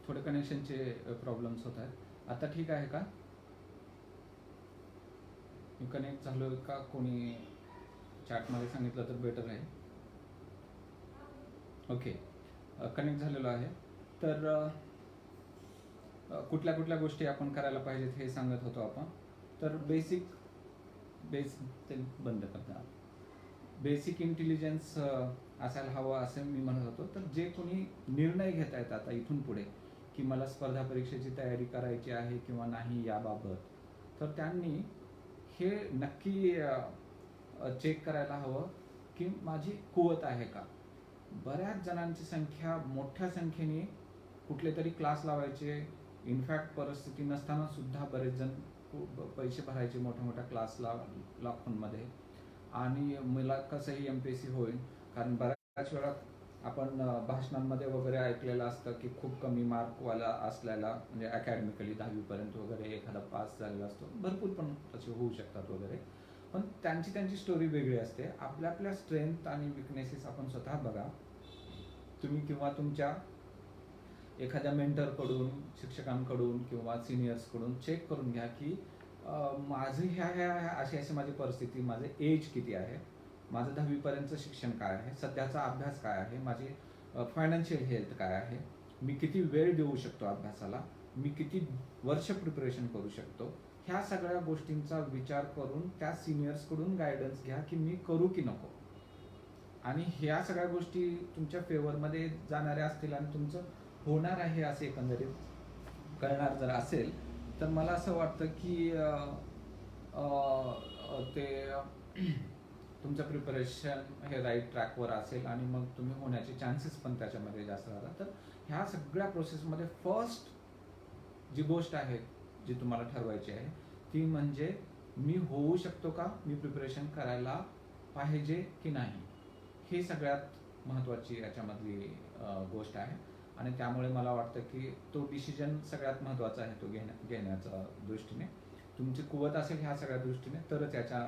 थोडे कनेक्शनचे प्रॉब्लेम्स होत आहेत. आता ठीक आहे का? मी कनेक्ट झालो का? कोणी चॅटमध्ये सांगितलं तर बेटर आहे. ओके, कनेक्ट झालेलो आहे. तर कुठल्या कुठल्या गोष्टी आपण करायला पाहिजेत हे सांगत होतो आपण. तर बेसिक ते बंद करता. बेसिक इंटेलिजन्स असायला हवं असं मी म्हणत होतो. तर जे कोणी निर्णय घेत आहेत आता इथून पुढे की मला स्पर्धा परीक्षेची तयारी करायची आहे किंवा नाही याबाबत, तर त्यांनी हे नक्की चेक करायला हवं की माझी कुवत आहे का. बऱ्याच जणांची संख्या, मोठ्या संख्येने कुठले तरी क्लास लावायचे, इनफॅक्ट परिस्थिती नसताना सुद्धा बरेच जण पैसे भरायचे मोठ्या मोठ्या क्लासला लाखोंमध्ये. आणि मला कसंही MPSC होईल, कारण बऱ्याच वेळा आपण भाषणांमध्ये वगैरे ऐकलेलं असतं की खूप कमी मार्कवाला असलेला, म्हणजे अकॅडमिकली 10वीपर्यंत वगैरे एखादा पास झालेला असतो, भरपूर पण तसे होऊ शकतात वगैरे. पण त्यांची स्टोरी वेगळी असते. आपल्या स्ट्रेंथ आणि विकनेसेस आपण स्वतः बघा. तुम्ही किंवा तुमच्या एखाद्या मेंटरकडून, शिक्षकांकडून किंवा सिनियर्सकडून चेक करून घ्या की माझं ह्या अशी माझी परिस्थिती, माझं एज किती आहे, माझं 10वीपर्यंतचं शिक्षण काय आहे, सध्याचा अभ्यास काय आहे, माझी फायनान्शियल हेल्थ काय आहे, मी किती वेळ देऊ शकतो अभ्यासाला, मी किती वर्ष प्रिपरेशन करू शकतो. ह्या सगळ्या गोष्टींचा विचार करून त्या सिनियर्सकडून गायडन्स घ्या की मी करू की नको. आणि ह्या सगळ्या गोष्टी तुमच्या फेवरमध्ये जाणाऱ्या असतील आणि तुमचं होणार आहे असे एकंदरीत करणार जर असेल, तर मला असं वाटतं की ते तुमचं प्रिपरेशन हे राईट ट्रॅकवर असेल आणि मग तुम्ही होण्याचे चान्सेस पण त्याच्यामध्ये जास्त राहतात. तर ह्या सगळ्या प्रोसेसमध्ये फर्स्ट जी गोष्ट आहे जी तुम्हाला ठरवायची आहे ती म्हणजे मी होऊ शकतो का, मी प्रिपरेशन करायला पाहिजे की नाही. ही सगळ्यात महत्त्वाची याच्यामधली गोष्ट आहे. आणि त्यामुळे मला वाटतं की तो डिसिजन सगळ्यात महत्त्वाचा आहे तो घेण्याच्या दृष्टीने. तुमची कुवत असेल ह्या सगळ्या दृष्टीने तरच याच्या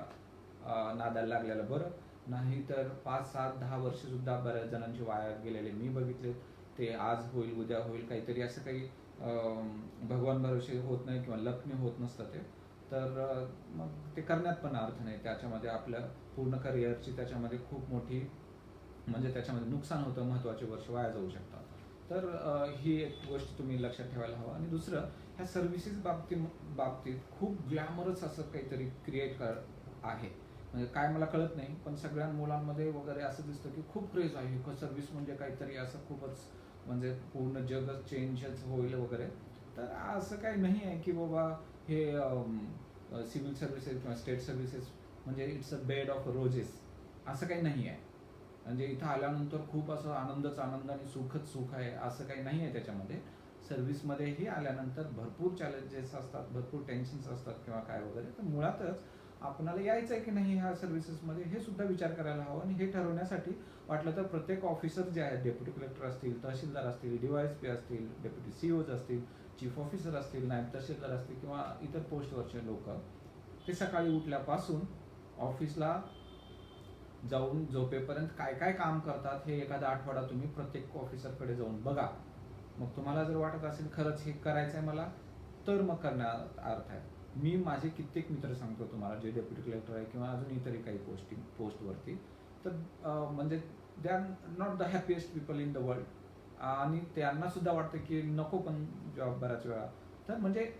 नादाला लागलेलं बरं. नाही तर 5, 7, 10 वर्षसुद्धा बऱ्याच जणांचे वाया गेलेले मी बघितले. ते आज होईल उद्या होईल काहीतरी असं काही भगवान भरोसे होत नाही किंवा लकने होत नसतं ते. तर मग ते करण्यात पण अर्थ नाही. त्याच्यामध्ये आपल्या पूर्ण करिअरची त्याच्यामध्ये खूप मोठी म्हणजे त्याच्यामध्ये नुकसान होतं, महत्त्वाचे वर्ष वाया जाऊ शकतात. तर ही एक गोष्ट तुम्ही लक्षात ठेवायला हवं. आणि दुसरं, ह्या सर्व्हिसेस बाबतीत खूप ग्लॅमरस असं काहीतरी क्रिएट आहे. म्हणजे काय मला कळत नाही, पण सगळ्या मुलांमध्ये वगैरे असं दिसतं की खूप क्रेज आहे, सर्व्हिस म्हणजे काहीतरी असं खूपच म्हणजे पूर्ण जगच चेंजच होईल वगैरे. तर असं काही नाही आहे की बाबा हे सिव्हिल सर्व्हिसेस किंवा स्टेट सर्व्हिसेस म्हणजे it's a bed of roses, असं काही नाही आहे. म्हणजे इथं आल्यानंतर खूप असं आनंद आणि सुखच सुख आहे असं काही नाही आहे त्याच्यामध्ये. सर्व्हिसमध्येही आल्यानंतर भरपूर चॅलेंजेस असतात, भरपूर टेन्शन्स असतात किंवा काय वगैरे. तर मुळातच आपणाला यायचं आहे की नाही ह्या सर्व्हिसेसमध्ये हे सुद्धा विचार करायला हवा. आणि हे ठरवण्यासाठी वाटलं तर प्रत्येक ऑफिसर जे आहेत, डेप्युटी कलेक्टर असतील, तहसीलदार असतील, DYSP असतील, डेप्युटी CEOज असतील, चीफ ऑफिसर असतील, नायब तहसीलदार असतील किंवा इतर पोस्टवरचे लोक, ते सकाळी उठल्यापासून ऑफिसला जाऊन झोपेपर्यंत काय काय काम करतात हे एखादा आठवडा तुम्ही प्रत्येक ऑफिसरकडे जाऊन बघा. मग तुम्हाला जर वाटत असेल खरंच हे करायचं आहे मला, तर मग करण्यात अर्थ आहे. मी माझे कित्येक मित्र सांगतो तुम्हाला जे डेप्युटी कलेक्टर आहे किंवा अजून इतरही काही पोस्टवरती. तर म्हणजे they are not the happiest people in the world. आणि त्यांना सुद्धा वाटतं की नको पण जॉब बऱ्याच वेळा. तर म्हणजे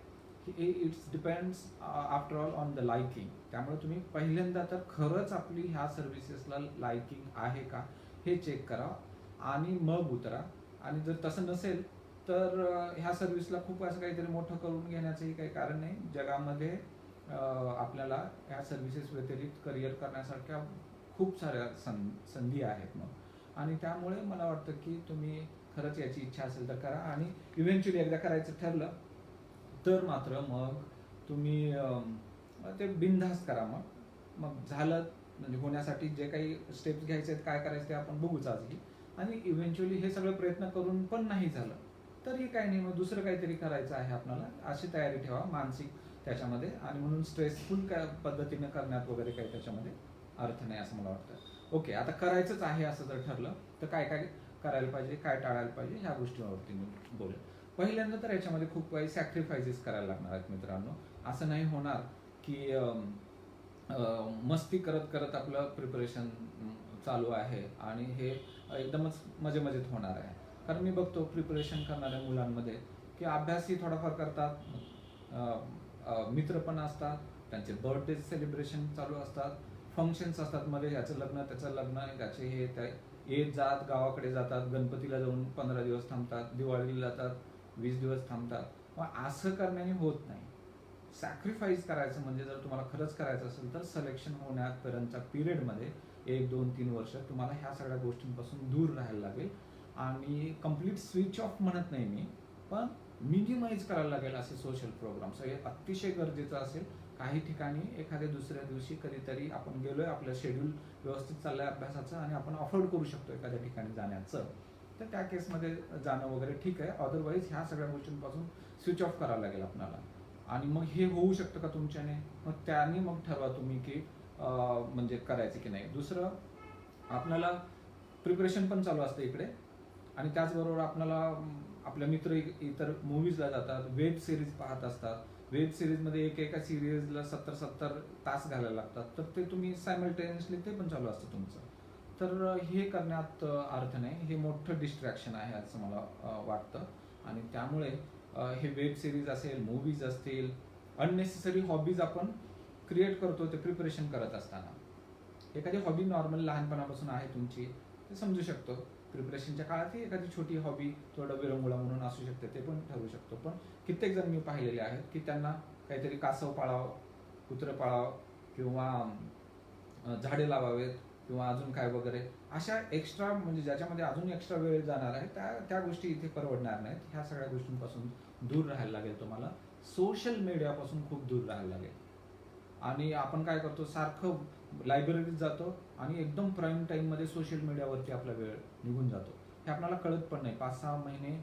it's depends after all on the liking. त्यामुळे तुम्ही पहिल्यांदा तर खरंच आपली ह्या सर्व्हिसेसला लायकिंग आहे का हे चेक करा आणि मग उतरा. आणि जर तसं नसेल तर ह्या सर्व्हिसला खूप असं काहीतरी मोठं करून घेण्याचंही काही कारण नाही. जगामध्ये आपल्याला ह्या सर्व्हिसेस व्यतिरिक्त करिअर करण्यासारख्या खूप साऱ्या संधी आहेत मग. आणि त्यामुळे मला वाटतं की तुम्ही खरंच याची इच्छा असेल तर करा. आणि इव्हेंच्युअली एकदा करायचं ठरलं तर मात्र मग तुम्ही ते बिनधास्त करा. मग झालं म्हणजे होण्यासाठी जे काही स्टेप्स घ्यायचे आहेत, काय करायचं ते आपण बघूच आजही. आणि इव्हेंच्युअली हे सगळं प्रयत्न करून पण नाही झालं तरी काही नाही, मग दुसरं काहीतरी करायचं आहे आपल्याला अशी तयारी ठेवा मानसिक त्याच्यामध्ये. आणि म्हणून स्ट्रेसफुल पद्धतीने करण्यात वगैरे काही त्याच्यामध्ये अर्थ नाही असं मला वाटतं. ओके, आता करायचंच आहे असं जर ठरलं तर काय काय करायला पाहिजे, काय टाळायला पाहिजे ह्या गोष्टीवरती मी बोलेन. पहिल्यांदा तर याच्यामध्ये खूप काही सॅक्रिफायसेस करायला लागणार आहेत मित्रांनो. असं नाही होणार की मस्ती करत करत आपलं प्रिपरेशन चालू आहे आणि हे एकदमच मजेत होणार आहे. कारण मी बघतो प्रिपरेशन करणाऱ्या मुलांमध्ये की अभ्यासही थोडाफार करतात, मित्र पण असतात, त्यांचे बर्थडे सेलिब्रेशन चालू असतात, फंक्शन्स असतात मध्ये, याचं लग्न त्याचं लग्न, याचे हे त्या येत जात, गावाकडे जातात, गणपतीला जाऊन 15 दिवस थांबतात, दिवाळीला जातात 20 दिवस थांबतात. मग असं करण्याने होत नाही. सॅक्रिफाईस करायचं म्हणजे जर तुम्हाला खरंच करायचं असेल तर सिलेक्शन होण्यापर्यंतच्या पिरियडमध्ये 1, 2, 3 वर्ष तुम्हाला ह्या सगळ्या गोष्टींपासून दूर राहायला लागेल आणि कम्प्लीट स्विच ऑफ म्हणत नाही मी, पण मिनिमाइज करायला लागेल असे सोशल प्रोग्राम्स. हे अतिशय गरजेचं असेल. काही ठिकाणी एखाद्या दुसऱ्या दिवशी कधीतरी आपण गेलोय, आपलं शेड्यूल व्यवस्थित चाललंय अभ्यासाचं आणि आपण अफोर्ड करू शकतो एखाद्या ठिकाणी जाण्याचं, तर त्या केसमध्ये जाणं वगैरे ठीक आहे. अदरवाईज ह्या सगळ्या गोष्टींपासून स्विच ऑफ करावं लागेल आपल्याला. आणि मग हे होऊ शकतं का तुमच्याने, मग त्याने मग ठरवा तुम्ही की म्हणजे करायचं की नाही. दुसरं, आपल्याला प्रिपरेशन पण चालू असतं इकडे आणि त्याचबरोबर आपल्याला आपल्या मित्र इतर मूवीजला जातात, वेब सिरीज पाहत असतात. वेब सिरीजमध्ये एका सिरीजला 70 तास घालायला लागतात, तर ते तुम्ही सायमल्टेनियसली ते पण चालू असतं तुमचं. तर हे करण्यात अर्थ नाही. हे मोठं डिस्ट्रॅक्शन आहे असं मला वाटतं. आणि त्यामुळे हे वेब सिरीज असेल, मूवीज असतील, अननेसेसरी हॉबीज आपण क्रिएट करतो ते प्रिपरेशन करत असताना. एखादी हॉबी नॉर्मल लहानपणापासून आहे तुमची, ते समजू शकतो. प्रिपरेशनच्या काळातही एखादी छोटी हॉबी थोडं विरंगुळा म्हणून असू शकते, ते पण ठरू शकतो. पण कित्येक जण मी पाहिलेले आहेत की त्यांना काहीतरी कासव पाळावं, कुत्रं पाळावं किंवा झाडे लावावेत किंवा अजून काय वगैरे, अशा एक्स्ट्रा म्हणजे ज्याच्यामध्ये अजून एक्स्ट्रा वेळ जाणार आहे त्या गोष्टी इथे परवडणार नाहीत. ह्या सगळ्या गोष्टींपासून दूर राहायला लागेल तुम्हाला. सोशल मीडियापासून खूप दूर राहायला लागेल. आणि आपण काय करतो, सारखं लायब्ररीत जातो आणि एकदम प्राईम टाईममध्ये सोशल मीडियावरती आपला वेळ निघून जातो. हे आपल्याला कळत पण नाही. 5-6 महिने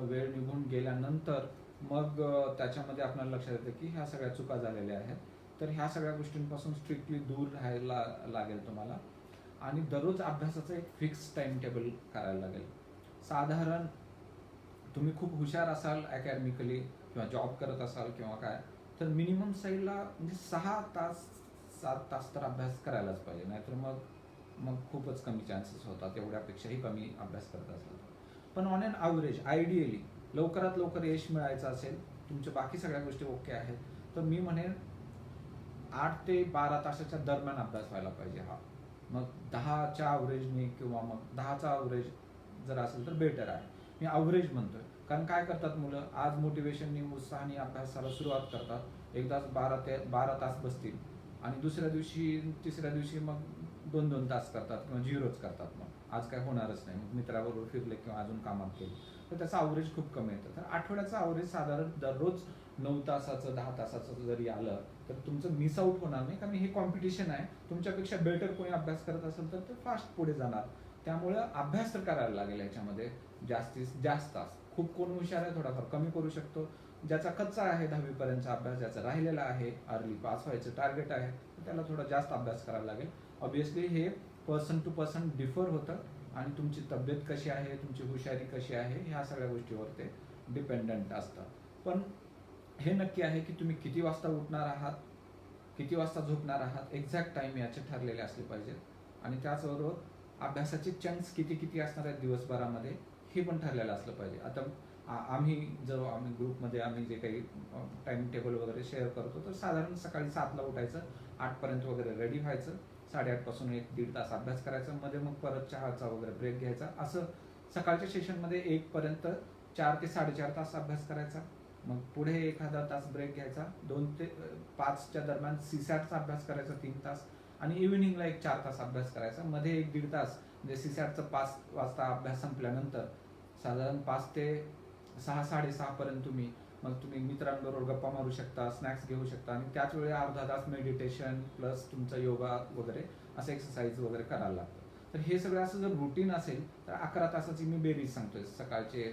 वेळ निघून गेल्यानंतर मग त्याच्यामध्ये आपल्याला लक्षात येतं की ह्या सगळ्या चुका झालेल्या आहेत. तर ह्या सगळ्या गोष्टींपासून स्ट्रिक्टली दूर राहायला लागेल तुम्हाला. आणि दररोज अभ्यासाचं एक फिक्स टाइम टेबल करायला लागेल. साधारण तुम्ही खूप हुशार असाल अकॅडमिकली किंवा जॉब करत असाल किंवा काय, तर मिनिमम साईडला म्हणजे 6 तास 7 तास तर अभ्यास करायलाच पाहिजे. नाहीतर मग खूपच कमी चान्सेस होतात एवढ्यापेक्षाही कमी अभ्यास करत असेल. पण ऑन अन ॲव्हरेज आयडियली लवकरात लवकर यश मिळायचं असेल, तुमच्या बाकी सगळ्या गोष्टी ओके आहेत, तर मी म्हणेन 8 ते 12 तासाच्या दरम्यान अभ्यास व्हायला पाहिजे हा. मग 10च्या ॲव्हरेजने किंवा मग 10चा ॲव्हरेज जर असेल तर बेटर आहे. मी ॲव्हरेज म्हणतोय कारण काय करतात मुलं, आज मोटिवेशननी उत्साहाने अभ्यासाला सुरुवात करतात, एकदाच 12 तास बसतील आणि दुसऱ्या दिवशी तिसऱ्या दिवशी मग 2-2 तास करतात किंवा 0च करतात. मग आज काय होणारच नाही, मग मित्राबरोबर फिरले किंवा अजून कामात गेले, तर त्याचा ॲव्हरेज खूप कमी येतं. तर आठवड्याचा ॲव्हरेज साधारण दररोज 9 तासाचं 10 तासाचं जरी आलं तर तुमचं मिस आउट होणार नाही. कारण हे कॉम्पिटिशन आहे, तुमच्यापेक्षा बेटर कोणी अभ्यास करत असेल तर ते फास्ट पुढे जाणार. त्यामुळं अभ्यास तर करायला लागेल याच्यामध्ये जास्तीत जास्त तास. खूप कोण हुशार आहे, थोडाफार कमी करू शकतो. ज्याचा कच्चा आहे 10वी पर्यंतचा अभ्यास, ज्याचा राहिलेला आहे, अर्ली पास व्हायचं टार्गेट आहे, तर त्याला थोडा जास्त अभ्यास करायला लागेल. ऑब्व्हियसली हे पर्सन टू पर्सन डिफर होतं आणि तुमची तब्येत कशी आहे, तुमची हुशारी कशी आहे, ह्या सगळ्या गोष्टीवर ते डिपेंडंट असतं. पण हे नक्की आहे की तुम्ही किती वाजता उठणार आहात, किती वाजता झोपणार आहात, एक्झॅक्ट टाइम याचे ठरलेले असले पाहिजेत. आणि त्याचबरोबर अभ्यासाचे चंक्स किती असणार आहेत दिवसभरामध्ये हे पण ठरलेलं असलं पाहिजे. आता आम्ही ग्रुपमध्ये आम्ही जे काही टाइम टेबल वगैरे शेअर करतो, तर साधारण सकाळी 7ला उठायचं, 8पर्यंत वगैरे रेडी व्हायचं, 8:30 पासून 1-1.5 तास अभ्यास करायचा, मध्ये मग परत चहाचा वगैरे ब्रेक घ्यायचा. असं सकाळच्या सेशनमध्ये 1 पर्यंत 4 ते 4.5 तास अभ्यास करायचा, मग पुढे एखादा तास ब्रेक घ्यायचा, 2 ते 5च्या दरम्यान सीसॅटचा अभ्यास करायचा 3 तास, आणि इव्हिनिंगला 4 तास अभ्यास करायचा, मध्ये 1-1.5 तास म्हणजे सीसॅटचा 5 वाजता अभ्यास संपल्यानंतर साधारण 5 ते 6-6:30 पर्यंत तुम्ही मित्रांबरोबर गप्पा मारू शकता, स्नॅक्स घेऊ शकता आणि त्याच वेळी अर्धा तास मेडिटेशन प्लस तुमचा योगा वगैरे असं एक्सरसाइज वगैरे करायला लागतं. तर हे सगळं असं जर रुटीन असेल तर 11 तासाची मी बेरीज सांगतोय. सकाळचे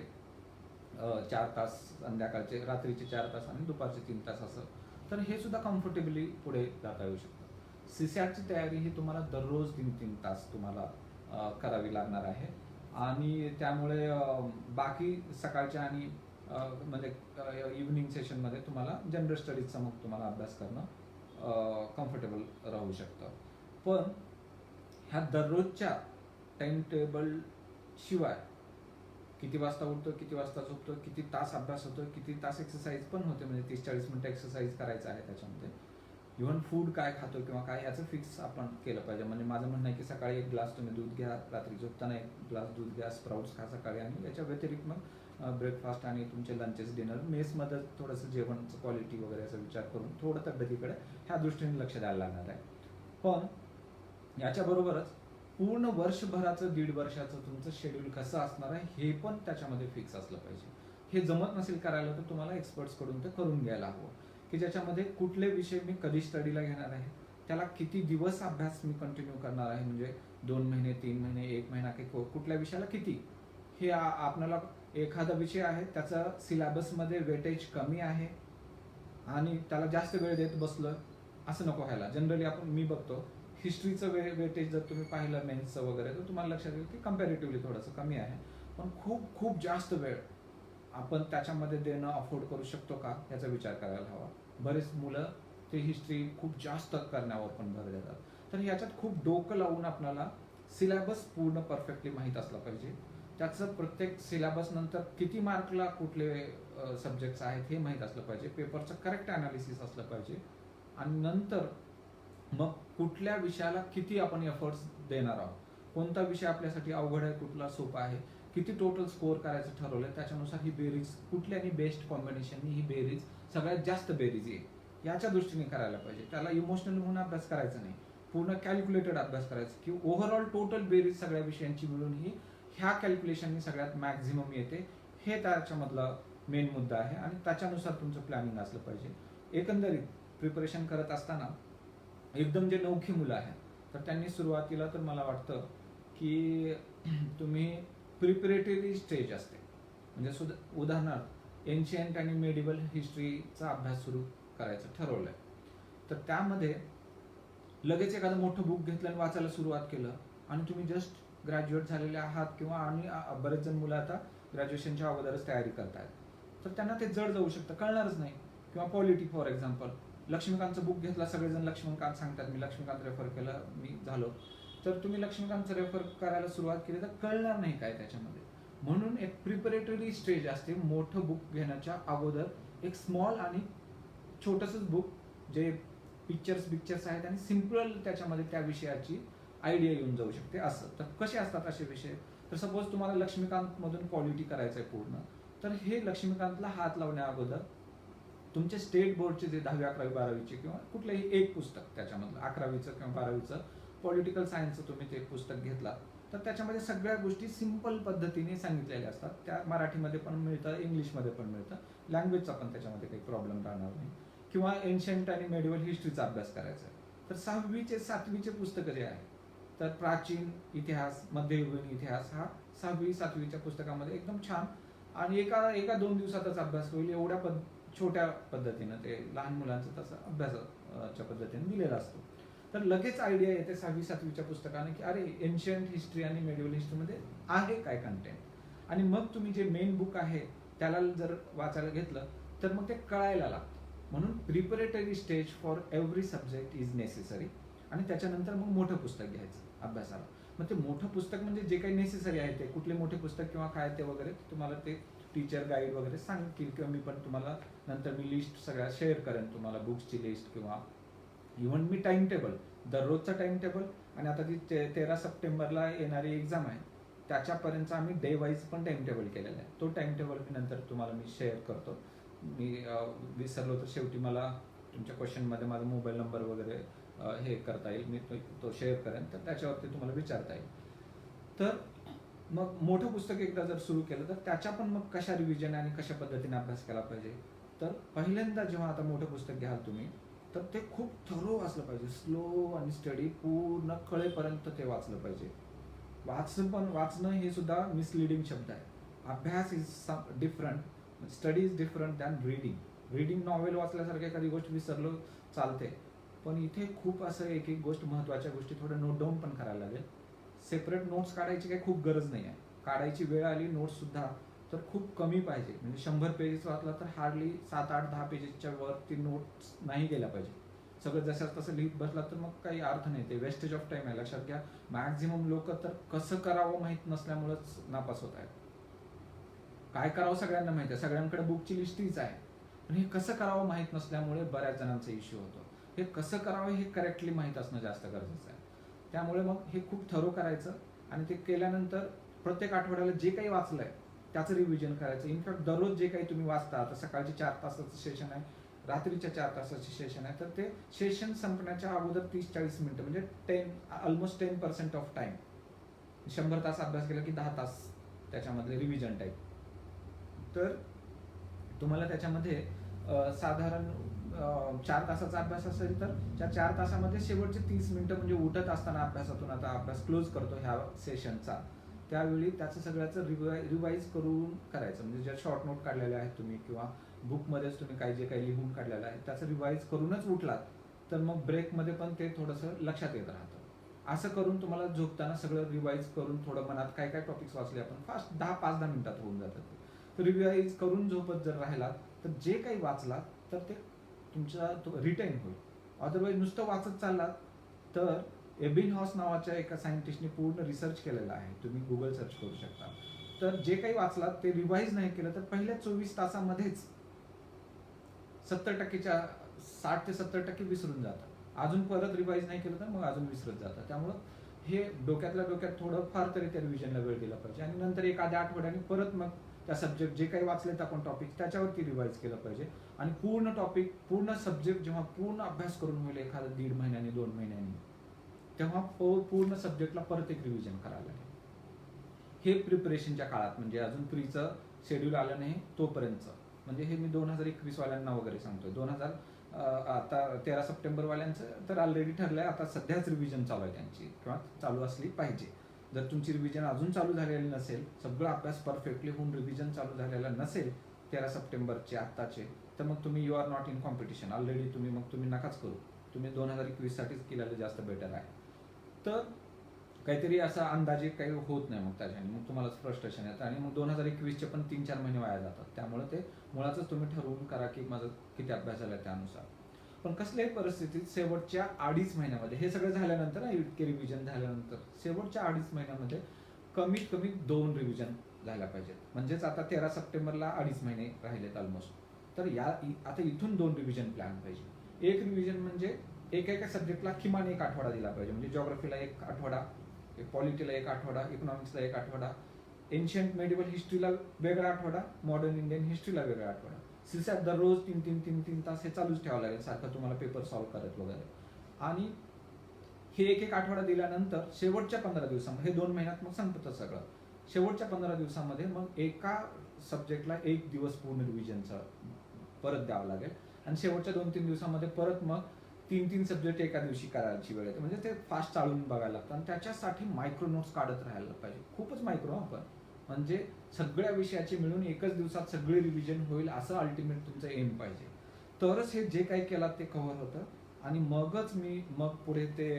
4 तास, संध्याकाळचे रात्रीचे 4 तास आणि दुपारचे 3 तास असं. तर हे सुद्धा कम्फर्टेबली पुढे जाता येऊ शकतं. सीसॅटची तयारी ही तुम्हाला दररोज 3-3 तास तुम्हाला करावी लागणार आहे. आणि त्यामुळे बाकी सकाळच्या आणि म्हणजे इव्हनिंग सेशनमध्ये तुम्हाला जनरल स्टडीजचा मग तुम्हाला अभ्यास करणं कम्फर्टेबल राहू शकतं. पण ह्या दररोजच्या टाइम टेबल शिवाय किती वाजता उठतो, किती वाजता झोपतो, किती तास अभ्यास होतो, किती तास एक्सरसाइज पण होते, म्हणजे 30-40 मिनिटं एक्सरसाइज करायचं आहे त्याच्यामध्ये. इव्हन फूड काय खातो किंवा काय याचं फिक्स आपण केलं पाहिजे. म्हणजे माझं म्हणणं आहे की सकाळी 1 ग्लास तुम्ही दूध घ्या, रात्री झोपताना 1 ग्लास दूध घ्या, स्प्राउट्स खा सकाळी, आणि याच्या व्यतिरिक्त मग ब्रेकफास्ट आणि तुमचे लंचेस, डिनर, मेसमध्ये थोडंसं जेवणचं क्वालिटी वगैरे याचा विचार करून थोडं तब्येतीकडे ह्या दृष्टीने लक्ष द्यायला लागणार आहे. पण याच्याबरोबरच पूर्ण वर्षभराचं, 1.5 वर्षाचं तुमचं शेड्यूल कसं असणार आहे हे पण त्याच्यामध्ये फिक्स असलं पाहिजे. हे जमत नसेल करायला तर तुम्हाला एक्सपर्ट्सकडून ते करून घ्यायला हवं, की ज्याच्यामध्ये कुठले विषय मी कधी स्टडीला घेणार आहे, त्याला किती दिवस अभ्यास मी कंटिन्यू करणार आहे, म्हणजे 2 महिने, 3 महिने, 1 महिना, की कुठल्या विषयाला किती, हे आपल्याला एखादा विषय आहे त्याचा सिलेबसमध्ये वेटेज कमी आहे आणि त्याला जास्त वेळ देत बसलं असं नको व्हायला. जनरली मी बघतो हिस्ट्रीचं वेटेज जर तुम्ही पाहिलं मेन्सचं वगैरे, तर तुम्हाला लक्षात येईल की कम्पॅरेटिव्हली थोडंसं कमी आहे, पण खूप खूप जास्त वेळ आपण त्याच्यामध्ये देणं अफोर्ड करू शकतो का याचा विचार करायला हवा. बरेच मुलं ते हिस्ट्री खूप जास्त करण्यावर पण भर देतात. तर याच्यात खूप डोकं लावून आपल्याला सिलेबस पूर्ण परफेक्टली माहीत असला पाहिजे. त्याचं प्रत्येक सिलेबस नंतर किती मार्कला कुठले सब्जेक्ट्स आहेत हे माहीत असलं पाहिजे. पेपरचं करेक्ट अनालिसिस असलं पाहिजे. आणि नंतर मग कुठल्या विषयाला किती आपण एफर्ट्स देणार आहोत, कोणता विषय आपल्यासाठी अवघड आहे, कुठला सोपा आहे, किती टोटल स्कोअर करायचं ठरवलंय, त्याच्यानुसार ही बेरीज कुठल्यानी बेस्ट कॉम्बिनेशननी ही बेरीज सगळ्यात जास्त बेरीज येईल याच्या दृष्टीने करायला पाहिजे. त्याला इमोशनल म्हणून अभ्यास करायचा नाही, पूर्ण कॅल्क्युलेटेड अभ्यास करायचा, की ओव्हरऑल टोटल बेरीज सगळ्या विषयांची मिळून ही ह्या कॅल्क्युलेशननी सगळ्यात मॅक्झिमम येते. हे त्याच्यामधला मेन मुद्दा आहे आणि त्याच्यानुसार तुमचं प्लॅनिंग असलं पाहिजे. एकंदरीत प्रिपरेशन करत असताना एकदम जे नवखी मुलं आहेत तर त्यांनी सुरुवातीला तर मला वाटतं की तुम्ही प्रिपरेटरी स्टेज असते, म्हणजे उदाहरणार्थ एन्शियंट आणि मेडिवल हिस्ट्रीचा अभ्यास सुरू करायचं ठरवलंय, तर त्यामध्ये लगेच एखादं मोठं बुक घेतलं आणि वाचायला सुरुवात केलं आणि तुम्ही जस्ट ग्रॅज्युएट झालेले आहात किंवा आणि बरेच जण मुलं आता ग्रॅज्युएशनच्या अगोदरच तयारी करतायत, तर त्यांना ते जड जाऊ शकतं, कळणारच नाही. किंवा पॉलिटी फॉर एक्झाम्पल, लक्ष्मीकांतचं बुक घेतला, सगळेजण लक्ष्मीकांत सांगतात, मी लक्ष्मीकांत रेफर केलं, मी झालो, तर तुम्ही लक्ष्मीकांतचं रेफर करायला सुरुवात केली तर कळणार नाही काय त्याच्यामध्ये. म्हणून एक प्रिपरेटरी स्टेज असते मोठं बुक घेण्याच्या अगोदर, एक स्मॉल आणि छोटंसंच बुक जे पिक्चर्स आहेत आणि सिम्पल त्याच्यामध्ये त्या विषयाची आयडिया येऊन जाऊ शकते असं. तर कसे असतात असे विषय, तर सपोज तुम्हाला लक्ष्मीकांतमधून पॉलिटी करायचं आहे पूर्ण, तर हे लक्ष्मीकांतला हात लावण्या अगोदर तुमचे स्टेट बोर्डचे जे 10वी, 11वी, 12वीचे किंवा कुठलंही एक पुस्तक त्याच्यामधलं 11वीचं किंवा 12वीचं पॉलिटिकल सायन्सचं तुम्ही ते पुस्तक घेतला तर त्याच्यामध्ये सगळ्या गोष्टी सिंपल पद्धतीने सांगितलेल्या असतात. त्या मराठीमध्ये पण मिळतं, इंग्लिशमध्ये पण मिळतं, लँग्वेजचा पण त्याच्यामध्ये काही प्रॉब्लेम राहणार नाही. किंवा एन्शियंट आणि मेडिवल हिस्ट्रीचा अभ्यास करायचा आहे तर 6वीचे 7वीचे पुस्तकं जे आहे, तर प्राचीन इतिहास, मध्ययुगीन इतिहास हा 6वी 7वीच्या पुस्तकामध्ये एकदम छान आणि एका 2 दिवसातच अभ्यास होईल एवढ्या छोट्या पद्धतीनं ते लहान मुलांचं तसं अभ्यासाच्या पद्धतीने दिलेला असतो. तर लगेच आयडिया येते 6वी 7वीच्या पुस्तकाने की अरे एन्शियंट हिस्ट्री आणि मेडिवल हिस्ट्रीमध्ये आहे काय कंटेंट, आणि मग तुम्ही जे मेन बुक आहे त्याला जर वाचायला घेतलं तर मग ते कळायला लागतं. म्हणून preparatory stage for every subject is necessary. आणि त्याच्यानंतर मग मोठं पुस्तक घ्यायचं अभ्यासाला. मग ते मोठं पुस्तक म्हणजे जे काही नेसेसरी आहे ते कुठले मोठे पुस्तक किंवा काय ते वगैरे तुम्हाला ते टीचर गाईड वगैरे सांगतील किंवा मी पण तुम्हाला नंतर मी लिस्ट सगळ्या शेअर करेन तुम्हाला, बुक्सची लिस्ट किंवा इव्हन मी टाइम टेबल, दररोजचा टाइम टेबल, आणि आता ती 13 सप्टेंबरला येणारी एक्झाम आहे त्याच्यापर्यंत आम्ही डे वाईज पण टाइम टेबल केलेला आहे. तो टाइम टेबल मी नंतर तुम्हाला शेअर करतो. मी विसरलो तर शेवटी मला तुमच्या क्वेश्चनमध्ये माझा मोबाईल नंबर वगैरे हे करता येईल, मी तो शेअर करेन, तर त्याच्यावरती तुम्हाला विचारता येईल. तर मग मोठं पुस्तक एकदा जर सुरू केलं तर त्याच्या पण मग कशा रिव्हिजन आणि कशा पद्धतीने अभ्यास केला पाहिजे. तर पहिल्यांदा जेव्हा आता मोठं पुस्तक घ्याल तुम्ही तर ते खूप थरो वाचलं पाहिजे, स्लो आणि स्टडी पूर्ण कळेपर्यंत ते वाचलं पाहिजे. वाचणं हे सुद्धा मिसलिडिंग शब्द आहे. अभ्यास is different, study is different than reading novel वाचल्यासारखं एखादी गोष्ट विसरलो चालते, पण इथे खूप असं एक गोष्ट, महत्त्वाच्या गोष्टी थोड्या नोट डाऊन पण करायला लागेल. सेपरेट नोट्स काढायची काही खूप गरज नाही आहे, काढायची वेळ आली नोट्स सुद्धा तर खूप कमी पाहिजे. म्हणजे 100 पेजेस वाचला तर हार्डली 7-8-10 पेजेसच्या वरती नोट्स नाही गेल्या पाहिजे. सगळं जसं तसं लिहित बसला तर मग काही अर्थ नाही, ते वेस्टेज ऑफ टाइम आहे. लक्षात घ्या, मॅक्झिमम लोक तर कसं करावं माहीत नसल्यामुळेच नापास होत आहेत. काय करावं सगळ्यांना माहिती आहे, सगळ्यांकडे बुकची लिस्टच आहे, पण हे कसं करावं माहीत नसल्यामुळे बऱ्याच जणांचा इश्यू होतो. हे कसं करावं हे करेक्टली माहीत असणं जास्त गरजेचं आहे. त्यामुळे मग हे खूप थरो करायचं आणि ते केल्यानंतर प्रत्येक आठवड्याला जे काही वाचलंय त्याचं रिव्हिजन करायचं. इनफॅक्ट दररोज जे काही तुम्ही वाचता, आता सकाळची 4 तासाचं सेशन आहे, रात्रीच्या 4 तासाचे सेशन आहे, तर ते सेशन संपण्याच्या अगोदर 30-40 मिनिटं म्हणजे ऑलमोस्ट 10% ऑफ टाइम. 100 तास अभ्यास केला की 10 तास त्याच्यामधले रिव्हिजन टाईप. तर तुम्हाला त्याच्यामध्ये साधारण 4 तासाचा अभ्यास असेल तर त्या 4 तासामध्ये शेवटचे 30 मिनिटं म्हणजे उठत असताना अभ्यासातून आता अभ्यास क्लोज करतो ह्या सेशनचा, त्यावेळी त्याचं सगळ्याचं रिवाईज करून करायचं. म्हणजे ज्या शॉर्ट नोट काढलेल्या आहेत तुम्ही किंवा बुकमध्येच तुम्ही काही जे काही लिहून काढलेलं आहे त्याचं रिवाईज करूनच उठलात तर मग ब्रेकमध्ये पण ते थोडंसं लक्षात येत राहतं. असं करून तुम्हाला झोपताना सगळं रिवाईज करून थोडं मनात काय काय टॉपिक्स वाचले आपण फास्ट 5-10 मिनिटात होऊन जातात. तर रिवाईज करून झोपत जर राहिलात तर जे काही वाचलात तर ते तुमचा रिटेन होईल. अदरवाईज नुसतं वाचत चाललात तर एबिंगहॉस नावाच्या एका सायंटिस्टने पूर्ण रिसर्च केलेला आहे, तुम्ही गुगल सर्च करू शकता. तर जे काही वाचलात ते रिवाईज नाही केलं तर पहिल्या 24 तासामध्येच 70%च्या 60 ते 70% विसरून जातात. अजून परत रिवाईज नाही केलं तर मग अजून विसरत जातं. त्यामुळं हे डोक्यातल्या डोक्यात थोडं फार तरी त्या रिव्हिजनला वेळ दिला पाहिजे आणि नंतर एखाद्या आठवड्याने परत मग त्या सब्जेक्ट जे काही वाचलेत आपण टॉपिक त्याच्यावरती रिवाईज केलं पाहिजे. आणि पूर्ण टॉपिक पूर्ण सब्जेक्ट जेव्हा पूर्ण अभ्यास करून होईल एखादा 1.5 महिन्यांनी 2 महिन्यांनी, तेव्हा पूर्ण सब्जेक्टला परत एक रिव्हिजन करायला लागेल. हे प्रिपरेशनच्या काळात म्हणजे अजून प्रीचं शेड्यूल आलं नाही तोपर्यंत. म्हणजे हे मी 2021 वाल्यांना वगैरे सांगतोय. आता 13 सप्टेंबर वाल्यांचं तर ऑलरेडी ठरलंय, आता सध्याच रिव्हिजन चालू आहे त्यांची किंवा चालू असली पाहिजे. जर तुमची रिव्हिजन अजून चालू झालेली नसेल, सगळं अभ्यास परफेक्टली होऊन रिव्हिजन चालू झालेला नसेल 13 सप्टेंबरचे आत्ताचे, तर मग तुम्ही you are not in competition already. तुम्ही नकाच करू. तुम्ही 2021 साठीच केलेलं जास्त बेटर आहे. तर काहीतरी असा अंदाजे काही होत नाही मग त्याच्याने, मग तुम्हाला फ्रस्ट्रेशन येतं आणि मग 2021चे पण 3-4 महिने वाया जातात. त्यामुळे ते मुळातच तुम्ही ठरवून करा की माझं किती अभ्यास झाला त्यानुसार. पण कसल्याही परिस्थितीत शेवटच्या 2.5 महिन्यामध्ये हे सगळं झाल्यानंतर इतके रिव्हिजन झाल्यानंतर शेवटच्या 2.5 महिन्यामध्ये कमीत कमी 2 रिव्हिजन झाल्या पाहिजेत. म्हणजेच आता 13 सप्टेंबरला 2.5 महिने राहिलेत ऑलमोस्ट. तर आता इथून 2 रिव्हिजन प्लॅन पाहिजे. एक रिव्हिजन म्हणजे एका सब्जेक्टला किमान 1 आठवडा दिला पाहिजे. म्हणजे जॉग्राफीला 1 आठवडा, पॉलिटीला 1 आठवडा, इकॉनॉमिक्सला 1 आठवडा, एन्शियंट मेडिवल हिस्ट्रीला वेगळा आठवडा, मॉडर्न इंडियन हिस्ट्रीला वेगळा आठवडा. सिलॅब दररोज 3 तास हे चालूच ठेवावं लागेल सारखं तुम्हाला पेपर सॉल्व्ह करत वगैरे. आणि हे 1 आठवडा दिल्यानंतर शेवटच्या 15 दिवसामध्ये, हे 2 महिन्यात मग संपतं सगळं. शेवटच्या 15 दिवसामध्ये मग एका सब्जेक्टला 1 दिवस पूर्ण रिव्हिजनचा परत द्यावं लागेल आणि शेवटच्या 2-3 दिवसामध्ये परत मग 3 सब्जेक्ट एका दिवशी करायची वेळ येते. म्हणजे ते फास्ट चालून बघायला लागतं आणि त्याच्यासाठी मायक्रो नोट्स काढत राहायला पाहिजे. खूपच मायक्रो आपण, म्हणजे सगळ्या विषयाचे मिळून एकच दिवसात सगळे रिव्हिजन होईल असं अल्टिमेट तुमचं एम पाहिजे. तरच हे जे काही केलं ते कव्हर होतं आणि मगच मग पुढे ते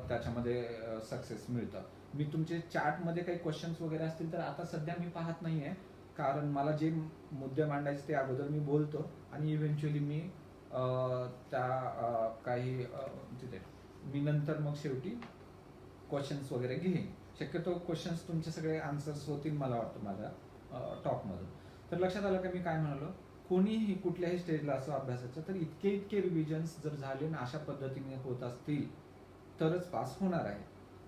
त्याच्यामध्ये सक्सेस मिळतं. मी तुमचे चॅटमध्ये काही क्वेश्चन्स वगैरे असतील तर आता सध्या मी पाहत नाही आहे, कारण मला जे मुद्दे मांडायचे ते अगोदर मी बोलतो आणि इव्हेंच्युअली मी त्या काही तिथे मी नंतर मग शेवटी क्वेश्चन्स वगैरे घेईन. शक्यतो क्वेश्चन्स तुमचे सगळे आन्सर्स होतील मला वाटतं माझ्या टॉकमधून. तर लक्षात आलं का मी काय म्हणालो? कोणीही कुठल्याही स्टेजला असं अभ्यासाचं तर इतके रिव्हिजन्स जर झाले ना अशा पद्धतीने होत असतील तरच पास होणार आहे.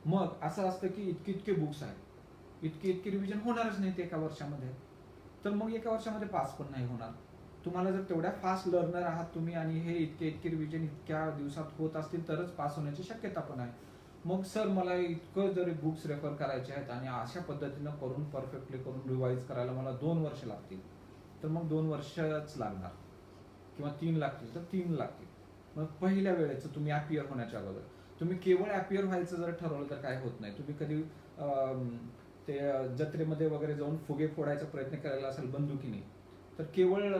मग असं असतं की इतके बुक्स आहेत, इतके रिव्हिजन होणारच नाहीत एका वर्षामध्ये, तर मग एका वर्षामध्ये पास पण नाही होणार. तुम्हाला जर तेवढ्या फास्ट लर्नर आहात तुम्ही आणि हे इतके रिव्हिजन इतक्या दिवसात होत असतील तरच पास होण्याची शक्यता पण आहे. मग सर मला इतकं जरी बुक्स रेफर करायचे आहेत आणि अशा पद्धतीनं करून परफेक्टली करून रिवाईज करायला मला 2 वर्ष लागतील, तर मग 2 वर्षच लागणार किंवा 3 लागतील तर 3 लागतील. मग पहिल्या वेळेचं तुम्ही ॲपियर होण्याच्या अगोदर तुम्ही केवळ ॲपियर व्हायचं जर ठरवलं तर काय होत नाही. तुम्ही कधी ते जत्रेमध्ये वगैरे जाऊन फुगे फोडायचा प्रयत्न करायला असेल बंदुकीने, तर केवळ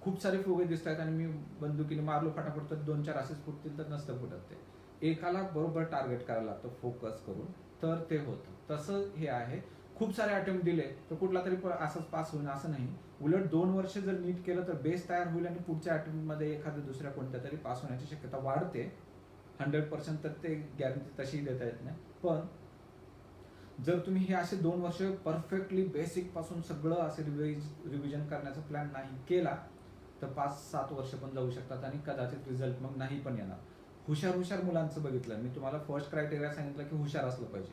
खूप सारे फुगे दिसत आहेत आणि मी बंदुकीने मारलो फटाफट तर 2-4 असेच फुटतील तर नसतं फुटत. ते एकाला बरोबर टार्गेट करायला लागतं फोकस करून तर ते होतं. तसं हे आहे. खूप सारे अटेम्प्ट दिले तर कुठला तरी असंच पास होईल असं नाही. उलट 2 वर्ष जर नीट केलं तर बेस तयार होईल आणि पुढच्या अटेम्प्टमध्ये एखाद्या दुसऱ्या कोणत्या तरी पास होण्याची शक्यता वाढते. 100% तर ते गॅरंटी तशी देता येत नाही. पण जर तुम्ही हे असे 2 वर्ष परफेक्टली बेसिक पासून सगळं असे रिव्हिजन करण्याचा प्लॅन नाही केला तर 5-7 वर्ष पण जाऊ शकतात आणि कदाचित रिझल्ट मग नाही पण येणार. हुशार मुलांचं बघितलं मी तुम्हाला. फर्स्ट क्रायटेरिया सांगितलं की हुशार असलं पाहिजे,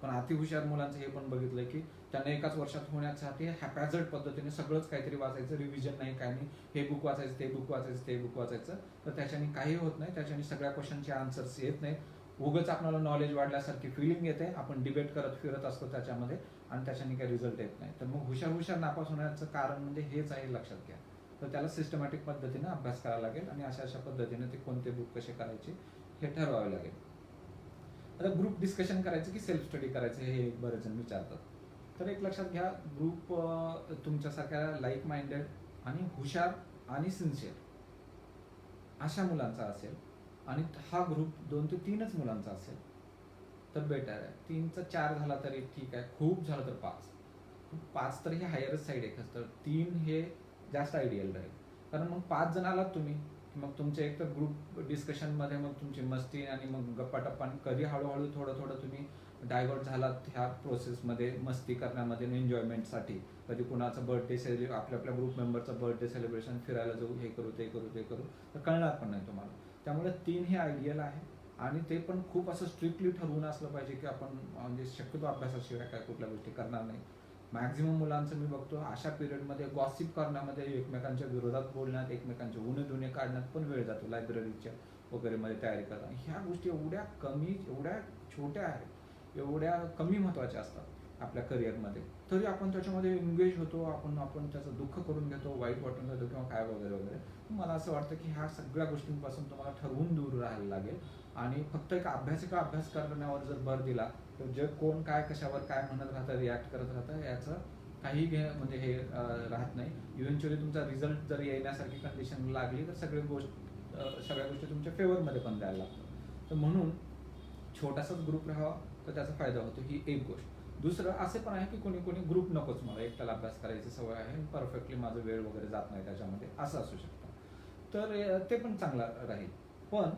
पण अतिहुशार मुलांचं हे पण बघितलं की त्यांना एकाच वर्षात होण्यासाठी हॅपॅझर्ड पद्धतीने सगळंच काहीतरी वाचायचं, रिव्हिजन नाही काय नाही, हे बुक वाचायचं ते बुक वाचायचं ते बुक वाचायचं, तर त्याच्याने काही होत नाही. त्याच्याने सगळ्या क्वेश्चनचे आन्सर्स येत नाही. उगच आपल्याला नॉलेज वाढल्यासारखी फिलिंग येते, आपण डिबेट करत फिरत असतो त्याच्यामध्ये आणि त्याच्याने काही रिझल्ट येत नाही. तर मग हुशार नापास होण्याचं कारण म्हणजे हेच आहे, लक्षात घ्या. तर त्याला सिस्टमॅटिक पद्धतीने अभ्यास करावा लागेल आणि अशा पद्धतीने ते कोणते बुक कसे करायचे हे ठरवावे लागेल. आता ग्रुप डिस्कशन करायचं की सेल्फ स्टडी करायचं हे बरेच जण विचारतात. तर एक लक्षात घ्या, ग्रुप तुमच्यासारख्या लाईक माइंडेड आणि हुशार आणि सिन्सिअर अशा मुलांचा असेल आणि हा ग्रुप 2 ते 3च मुलांचा असेल तर बेटर आहे. 3चा 4 झाला तरी ठीक आहे, खूप झालं तर 5 तर हे हायरच साईड आहे. तर 3 हे जास्त आयडियल राहील. कारण मग 5 जण आलात तुम्ही, मग तुमचे एक तर ग्रुप डिस्कशनमध्ये मग तुमची मस्ती आणि मग गप्पाटप्पा, कधी हळूहळू थोडं तुम्ही डायव्हर्ट झालात ह्या प्रोसेसमध्ये, मस्ती करण्यामध्ये, एन्जॉयमेंटसाठी. कधी कुणाचं बर्थडे आपल्या ग्रुप मेंबरचं बर्थडे सेलिब्रेशन, फिरायला जाऊ, हे करू ते तर कळणार पण नाही तुम्हाला. त्यामुळे 3 हे आयडियल आहे. आणि ते पण खूप असं स्ट्रिक्टली ठरवून असलं पाहिजे की आपण म्हणजे शक्यतो अभ्यासाशिवाय काय कुठल्या गोष्टी करणार नाही. मॅक्झिमम मुलांचं मी बघतो अशा पिरियडमध्ये गॉसिप करण्यामध्ये, एकमेकांच्या विरोधात बोलण्यात, एकमेकांचे उणे काढण्यात पण वेळ जातो. लायब्ररीच्या वगैरे मध्ये तयारी करताना ह्या गोष्टी एवढ्या छोट्या आहेत, एवढ्या कमी महत्त्वाच्या असतात आपल्या करिअरमध्ये, तरी आपण त्याच्यामध्ये एंगेज होतो. आपण त्याचं दुःख करून घेतो, वाईट वाटून घेतो किंवा काय वगैरे. मला असं वाटतं की ह्या सगळ्या गोष्टींपासून तुम्हाला ठरवून दूर राहायला लागेल आणि फक्त एक अभ्यास करण्यावर जर भर दिला तर जग कोण काय कशावर काय म्हणत राहतं, रिॲक्ट करत राहतं, याचं काही म्हणजे हे राहत नाही. इव्हेंच्युअली तुमचा रिझल्ट जर येण्यासारखी कंडिशन लागली तर सगळ्या गोष्टी तुमच्या फेवरमध्ये पण द्यायला लागतात. तर म्हणून छोटासाच ग्रुप राहावा तर त्याचा फायदा होतो, ही एक गोष्ट. दुसरं असे पण आहे की कोणी ग्रुप नकोच, मला एकट्याला अभ्यास करायची सवय आहे, परफेक्टली माझं वेळ वगैरे जात नाही त्याच्यामध्ये, असं असू शकतं. तर ते पण चांगलं राहील. पण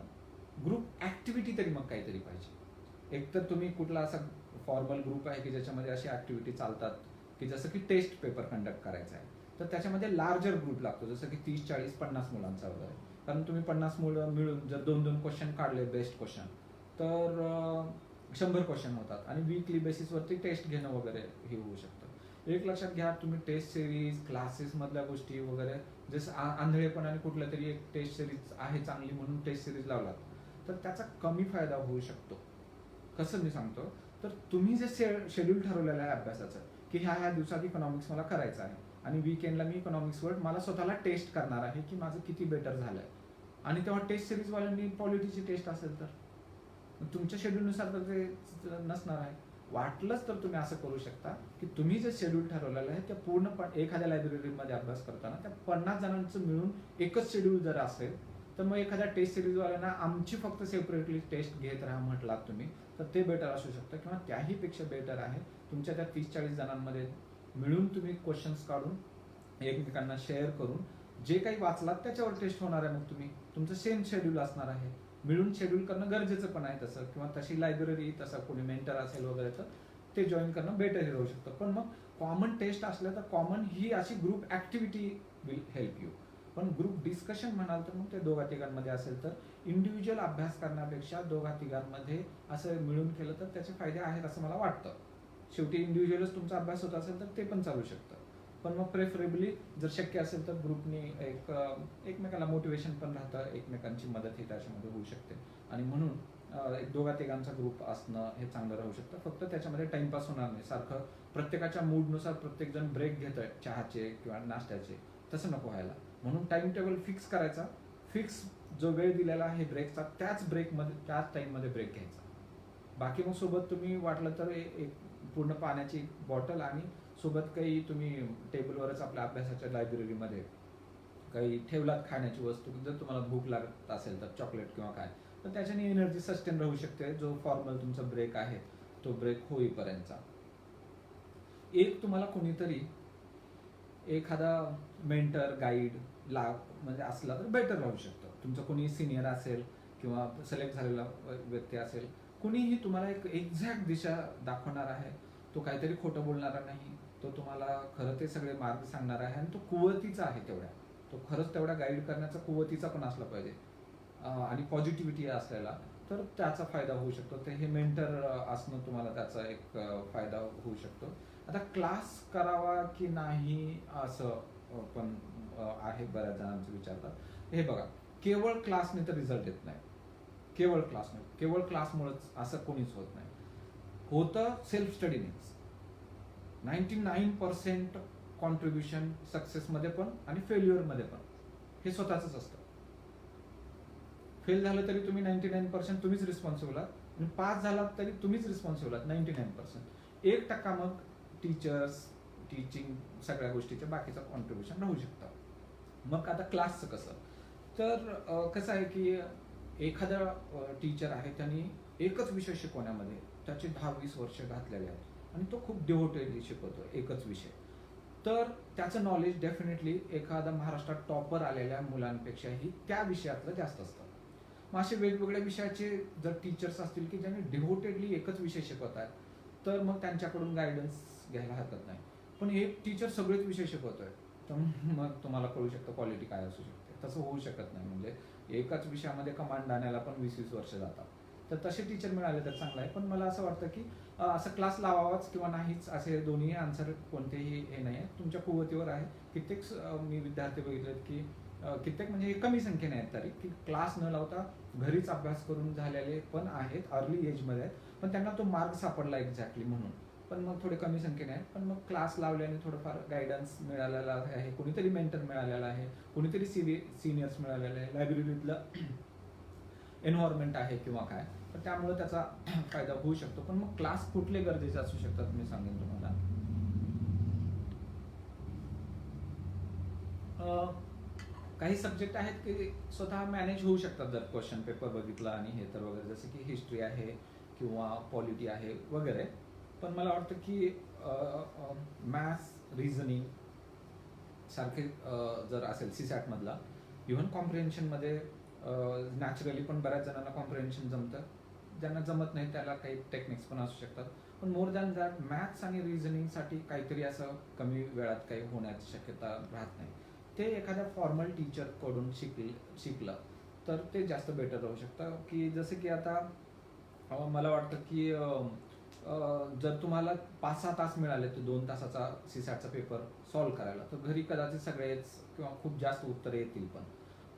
ग्रुप ॲक्टिव्हिटी तरी मग काहीतरी पाहिजे. एकतर तुम्ही कुठला असा फॉर्मल ग्रुप आहे की ज्याच्यामध्ये अशी ॲक्टिव्हिटी चालतात की जसं की टेस्ट पेपर कंडक्ट करायचा आहे, तर त्याच्यामध्ये लार्जर ग्रुप लागतो, जसं की 30, 40, 50 मुलांचा वगैरे. कारण तुम्ही 50 मुलं मिळून जर 2-2 क्वेश्चन काढले, बेस्ट क्वेश्चन, तर 100 क्वेश्चन होतात आणि वीकली बेसिसवरती टेस्ट घेणं वगैरे हे होऊ शकतं. एक लक्षात घ्या, तुम्ही टेस्ट सिरीज, क्लासेसमधल्या गोष्टी वगैरे, जसं आंधळेपणाने कुठल्या तरी एक टेस्ट सिरीज आहे चांगली म्हणून टेस्ट सिरीज लावलात तर त्याचा कमी फायदा होऊ शकतो. कसं मी सांगतो, तर तुम्ही जे शेड्यूल ठरवलेलं आहे अभ्यासाचं की ह्या दिवसात इकॉनॉमिक्स मला करायचं आहे आणि वीकेंडला मी इकॉनॉमिक्सवर मला स्वतःला टेस्ट करणार आहे की माझं किती बेटर झालंय, आणि तेव्हा टेस्ट सिरीजवाल्यांनी पॉलिटीची टेस्ट असेल तर तुमच्या शेड्यूलनुसार तर ते नसणार आहे. वाटलंच तर तुम्ही असं करू शकता की तुम्ही जे शेड्यूल ठरवलेलं आहे त्या पूर्ण एखाद्या लायब्ररीमध्ये अभ्यास करताना त्या 50 जणांचं मिळून एकच शेड्यूल जर असेल तर मग एखाद्या टेस्ट सिरीजवाल्यांना आमची फक्त सेपरेटली टेस्ट घेत राहा म्हटलात तुम्ही तर ते बेटर असू शकतं. किंवा त्याही पेक्षा बेटर आहे तुमच्या त्या 30-40 जणांमध्ये मिळून तुम्ही क्वेश्चन्स काढून एकमेकांना शेअर करून जे काही वाचलात त्याच्यावर टेस्ट होणार आहे. मग तुमचं सेम शेड्यूल असणार आहे. मिळून शेड्यूल करणं गरजेचं पण आहे तसं, किंवा तशी लायब्ररी, तसा कोणी मेंटर असेल वगैरे तर ते जॉईन करणं बेटर राहू शकतं. पण मग कॉमन टेस्ट असलं तर कॉमन ही अशी group activity will help you. पण ग्रुप डिस्कशन म्हणाल तर मग ते 2-3 असेल तर इंडिव्हिज्युअल अभ्यास करण्यापेक्षा 2-3 असं मिळून केलं तर त्याचे फायदे आहेत असं मला वाटतं. शेवटी इंडिव्हिज्युअलच तुमचा अभ्यास होत असेल तर ते पण चालू शकतं. पण मग प्रेफरेबली जर शक्य असेल तर ग्रुपनी एकमेकाला मोटिवेशन पण राहतं, एकमेकांची मदत ही त्याच्यामध्ये होऊ शकते. आणि म्हणून एक 2-3 ग्रुप असणं हे चांगलं राहू शकतं. फक्त त्याच्यामध्ये टाइमपास होणार नाही. सारखं प्रत्येकाच्या मूडनुसार प्रत्येकजण ब्रेक घेतोय चहाचे किंवा नाश्त्याचे, तसं नको व्हायला. म्हणून टाइम टेबल फिक्स करायचा. फिक्स जो वेळ दिलेला आहे ब्रेकचा त्याच टाइममध्ये ब्रेक घ्यायचा. बाकी मग सोबत तुम्ही वाटलं तर एक पूर्ण पाण्याची बॉटल आणि सोबत काही तुम्ही टेबलवरच आपल्या अभ्यासाच्या लायब्ररीमध्ये काही ठेवलात खाण्याची वस्तू, जर तुम्हाला भूक लागत असेल तर चॉकलेट किंवा काय, तर त्याच्याने एनर्जी सस्टेन राहू शकते जो फॉर्मल तुमचा ब्रेक आहे तो ब्रेक होईपर्यंतचा. एक तुम्हाला कोणीतरी एखादा मेंटर गाईड म्हणजे असला तर बेटर राहू शकतं. तुमचं कोणी सिनियर असेल किंवा सिलेक्ट झालेला व्यक्ती असेल, कुणीही तुम्हाला एक एक्झॅक्ट दिशा दाखवणार आहे. तो काहीतरी खोटं बोलणारा नाही, तो तुम्हाला खरं ते सगळे मार्ग सांगणार आहे आणि तो कुवतीचा आहे तेवढ्या, तो खरंच तेवढ्या गाईड करण्याचा कुवतीचा पण असला पाहिजे आणि पॉझिटिव्हिटी असलेला, तर त्याचा फायदा होऊ शकतो. ते हे मेंटर असणं तुम्हाला त्याचा एक फायदा होऊ शकतो. आता क्लास करावा की नाही असं पण आहे, बऱ्याच जणांचं विचारतात. हे बघा, केवळ क्लासने तर रिझल्ट येत नाही, केवळ क्लासमुळेच असं कोणीच होत नाही. होतं सेल्फ स्टडीनेच. 99% कॉन्ट्रीब्युशन सक्सेसमध्ये पण आणि फेल्युअरमध्ये पण हे स्वतःच असतं. फेल झालं तरी तुम्ही 99% तुम्हीच रिस्पॉन्सिबल आहात आणि पास झालात तरी तुम्हीच रिस्पॉन्सिबल आहात 99%. 1% मग टीचर्स, टीचिंग, सगळ्या गोष्टीच्या बाकीचं कॉन्ट्रीब्युशन राहू शकतं. मग आता क्लासचं कसं, तर कसं आहे की एखादा टीचर आहे, त्यांनी एकच विषय शिकवण्यामध्ये त्याचे 10-20 वर्ष घातलेले आहेत आणि तो खूप डिव्होटेडली शिकवतो एकच विषय, तर त्याचं नॉलेज डेफिनेटली एखादा महाराष्ट्रात टॉपर आलेल्या मुलांपेक्षाही त्या विषयातलं जास्त असतं. मग असे वेगवेगळ्या विषयाचे जर टीचर्स असतील की ज्यांनी डिव्होटेडली एकच विषय शिकवत आहेत, तर मग त्यांच्याकडून गायडन्स घ्यायला हरकत नाही. पण एक टीचर सगळेच विषय शिकवतोय, तर मग तुम्हाला कळू शकतं क्वालिटी काय असू शकते. तसं होऊ शकत नाही, म्हणजे एकाच विषयामध्ये कमांड आणायला पण 20-20 वर्ष जातात. तर तसे टीचर मिळाले तर चांगलं आहे. पण मला असं वाटतं की असं क्लास लावावाच किंवा नाहीच असे दोन्ही आन्सर कोणतेही हे नाही आहे, तुमच्या कुवतीवर आहे. कित्येक मी विद्यार्थी बघितलेत की कित्येक म्हणजे कमी संख्येने आहेत तरी, की क्लास न लावता घरीच अभ्यास करून झालेले पण आहेत, अर्ली एजमध्ये आहेत, पण त्यांना तो मार्ग सापडला एक्झॅक्टली म्हणून. पण मग थोडे कमी संख्येने आहेत. पण मग क्लास लावल्याने थोडंफार गायडन्स मिळालेला आहे, कोणीतरी मेंटर मिळालेला आहे, कोणीतरी सिनियर्स मिळालेले आहे, लायब्ररीतलं एन्व्हायरमेंट आहे किंवा काय, तर त्यामुळे त्याचा फायदा होऊ शकतो. पण मग क्लास कुठले गरजेचे असू शकतात मी सांगेन तुम्हाला. काही सब्जेक्ट आहेत की स्वतः मॅनेज होऊ शकतात जर क्वेश्चन पेपर बघितला आणि हे तर वगैरे, जसे की हिस्ट्री आहे किंवा पॉलिटी आहे वगैरे. पण मला वाटतं की मॅथ्स, रिझनिंग सारखे जर असेल सीसॅट मधला, इव्हन कॉम्प्रिहेन्शनमध्ये नॅचरली पण बऱ्याच जणांना कॉम्प्रिहेन्शन जमतं, ज्यांना जमत नाही त्याला काही टेक्निक्स पण असू शकतात. पण मोर दॅन दॅट मॅथ्स आणि रिझनिंगसाठी काहीतरी असं कमी वेळात काही होण्याची शक्यता राहत नाही. ते एखाद्या फॉर्मल टीचरकडून शिकलं तर ते जास्त बेटर राहू शकतं. की जसं की आता मला वाटतं की जर तुम्हाला 5-6 तास मिळाले तर 2 तासाचा सीसॅटचा पेपर सॉल्व्ह करायला, तर घरी कदाचित सगळेच किंवा खूप जास्त उत्तरे येतील.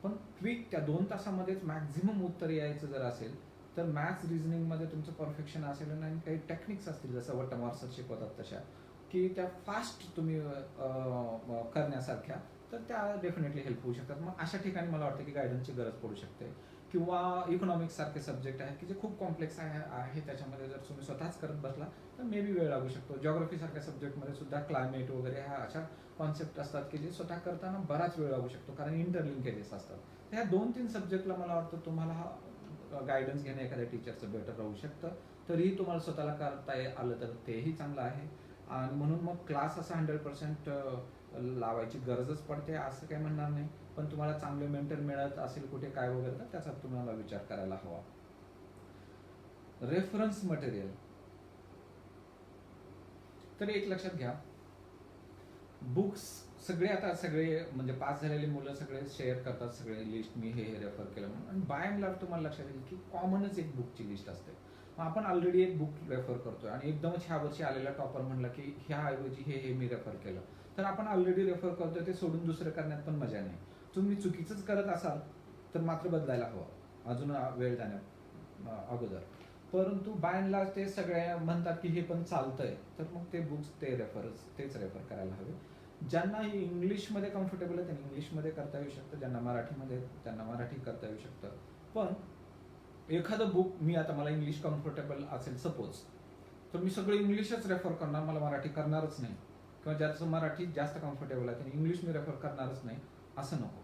पण क्विक त्या 2 तासामध्येच मॅक्झिमम उत्तर यायचं जर असेल, तर मॅथ्स रिझनिंगमध्ये तुमचं परफेक्शन असेल आणि काही टेक्निक्स असतील जसं वटमार सर शिकवतात तशा, की त्या फास्ट तुम्ही करण्यासारख्या, तर त्या डेफिनेटली हेल्प होऊ शकतात. मग अशा ठिकाणी मला वाटतं की गायडन्सची गरज पडू शकते. किंवा इकॉनॉमिक्स सारखे सब्जेक्ट आहेत की जे खूप कॉम्प्लेक्स आहे, त्याच्यामध्ये जर तुम्ही स्वतःच करत बसला तर मे बी वेळ लागू शकतो. जॉग्राफी सारख्या सब्जेक्टमध्ये सुद्धा क्लायमेट वगैरे ह्या अशा कॉन्सेप्ट असतात की जे स्वतः करताना बराच वेळ लागू शकतो, कारण इंटरलिंकेजेस असतात. ह्या 2-3 सब्जेक्टला मला वाटतं तुम्हाला गायडन्स घेणं एखाद्या टीचरचं बेटर राहू शकतं. तरीही तुम्हाला स्वतःला करता आलं तर तेही चांगलं आहे. आणि म्हणून मग क्लास असा 100% लावायची गरजच पडते असं काही म्हणणार नाही. पण तुम्हाला चांगले मेंटर मिळत असेल कुठे काय वगैरे, तर त्याचा तुम्हाला विचार करायला हवा. रेफरन्स मटेरियल, तर एक लक्षात घ्या, बुक्स सगळे म्हणजे पास झालेले मुलं सगळे शेअर करतात सगळे लिस्ट, मी हे रेफर केलं म्हणून. आणि बाय अँड लार्ज तुम्हाला लक्षात येईल की कॉमनच एक बुकची लिस्ट असते. मग आपण ऑलरेडी एक बुक रेफर करतोय आणि एकदमच ह्या वर्षी आलेला टॉपर म्हणला की ह्याऐवजी हे मी रेफर केलं, तर आपण ऑलरेडी रेफर करतोय, ते सोडून दुसरं करण्यात पण मजा नाही. तुम्ही चुकीचंच करत असाल तर मात्र बदलायला हवं अजून वेळ जाण्या अगोदर. परंतु बाय अँड लार्ज ते सगळे म्हणतात की हे पण चालतंय, तर मग ते बुक्स तेच रेफर करायला हवे. ज्यांना इंग्लिशमध्ये कम्फर्टेबल आहे त्यांनी इंग्लिशमध्ये करता येऊ शकतं, ज्यांना मराठीमध्ये त्यांना मराठी करता येऊ शकतं. पण एखादं बुक, मला इंग्लिश कम्फर्टेबल असेल सपोज, तर मी सगळं इंग्लिशच रेफर करणार, मला मराठी करणारच नाही. किंवा ज्याचं मराठी जास्त कम्फर्टेबल आहे त्यांनी इंग्लिश मी रेफर करणारच नाही, असं नको.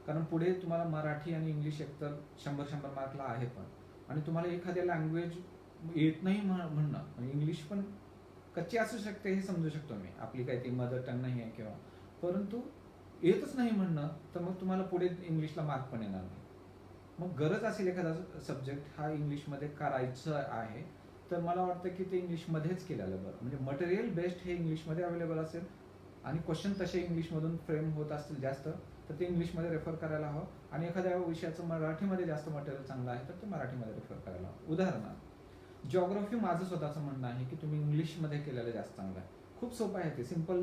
कारण पुढे तुम्हाला मराठी आणि इंग्लिश एकतर 100-100 मार्कला आहे, पण आणि तुम्हाला एखाद्या लँग्वेज येत नाही म्हणणं, इंग्लिश पण कच्ची असू शकते हे समजू शकतो मी, आपली काही ती मदर टंग नाही आहे किंवा, परंतु येतच नाही म्हणणं तर मग तुम्हाला पुढे इंग्लिशला मार्क पण येणार नाही. मग गरज असेल एखादा सब्जेक्ट हा इंग्लिशमध्ये करायचं आहे तर मला वाटतं की ते इंग्लिशमध्येच केलेलं बरं. म्हणजे मटेरियल बेस्ड हे इंग्लिशमध्ये अवेलेबल असेल आणि क्वेश्चन तसे इंग्लिशमधून फ्रेम होत असतील जास्त तर ते इंग्लिशमध्ये रेफर करायला हवं. आणि एखाद्या विषयाचं मराठीमध्ये जास्त मटेरियल चांगलं आहे तर ते मराठीमध्ये रेफर करायला हवं. उदाहरणार्थ जिओग्राफी माझं स्वतःचं म्हणणं आहे की तुम्ही इंग्लिशमध्ये केलेलं जास्त चांगलं आहे. खूप सोपं आहे ते, सिम्पल.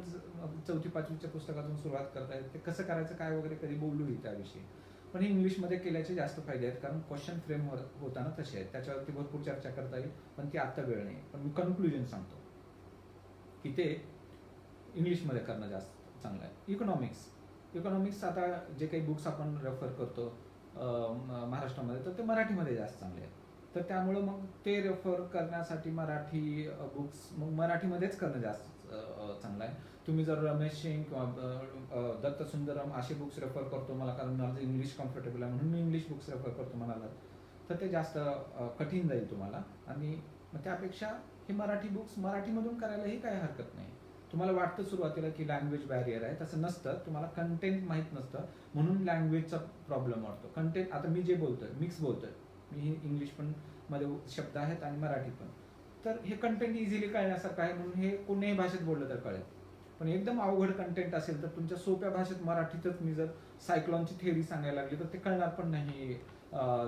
4वी-5वीच्या पुस्तकातून सुरुवात करता येते, ते कसं करायचं काय वगैरे कधी बोलूही त्याविषयी. पण हे इंग्लिशमध्ये केल्याचे जास्त फायदे आहेत कारण क्वेश्चन फ्रेम होताना तसे आहेत. त्याच्यावरती भरपूर चर्चा करता येईल पण ती आत्ता वेळ नाही. पण मी कन्क्लुजन सांगतो की ते इंग्लिशमध्ये करणं जास्त चांगलं आहे. इकॉनॉमिक्स आता जे काही बुक्स आपण रेफर करतो महाराष्ट्रामध्ये तर ते मराठीमध्ये जास्त चांगले आहेत. तर त्यामुळं मग ते रेफर करण्यासाठी मराठी बुक्स मग मराठीमध्येच करणं जास्त चांगलं आहे. तुम्ही जर रमेश सिंग किंवा दत्त सुंदरम असे बुक्स रेफर करतो मला कारण माझं इंग्लिश कम्फर्टेबल आहे म्हणून मी इंग्लिश बुक्स रेफर करतो म्हणाला तर ते जास्त कठीण जाईल तुम्हाला. आणि त्यापेक्षा हे मराठी बुक्स मराठीमधून करायलाही काही हरकत नाही. तुम्हाला वाटतं सुरुवातीला की लँग्वेज बॅरियर आहे, तसं नसतं. तुम्हाला कंटेंट माहीत नसतं म्हणून लँग्वेजचा प्रॉब्लेम वाटतो. कंटेंट आता मी जे बोलतोय मिक्स बोलतोय, मी इंग्लिश पण मध्ये शब्द आहेत आणि मराठी पण, तर हे कंटेंट इझिली कळण्यासारखं आहे म्हणून हे कोणत्याही भाषेत बोललं तर कळेल. पण एकदम अवघड कंटेंट असेल तर तुमच्या सोप्या भाषेत मराठीतच मी जर सायक्लॉनची थेअरी सांगायला लागली तर ते कळणार पण नाही.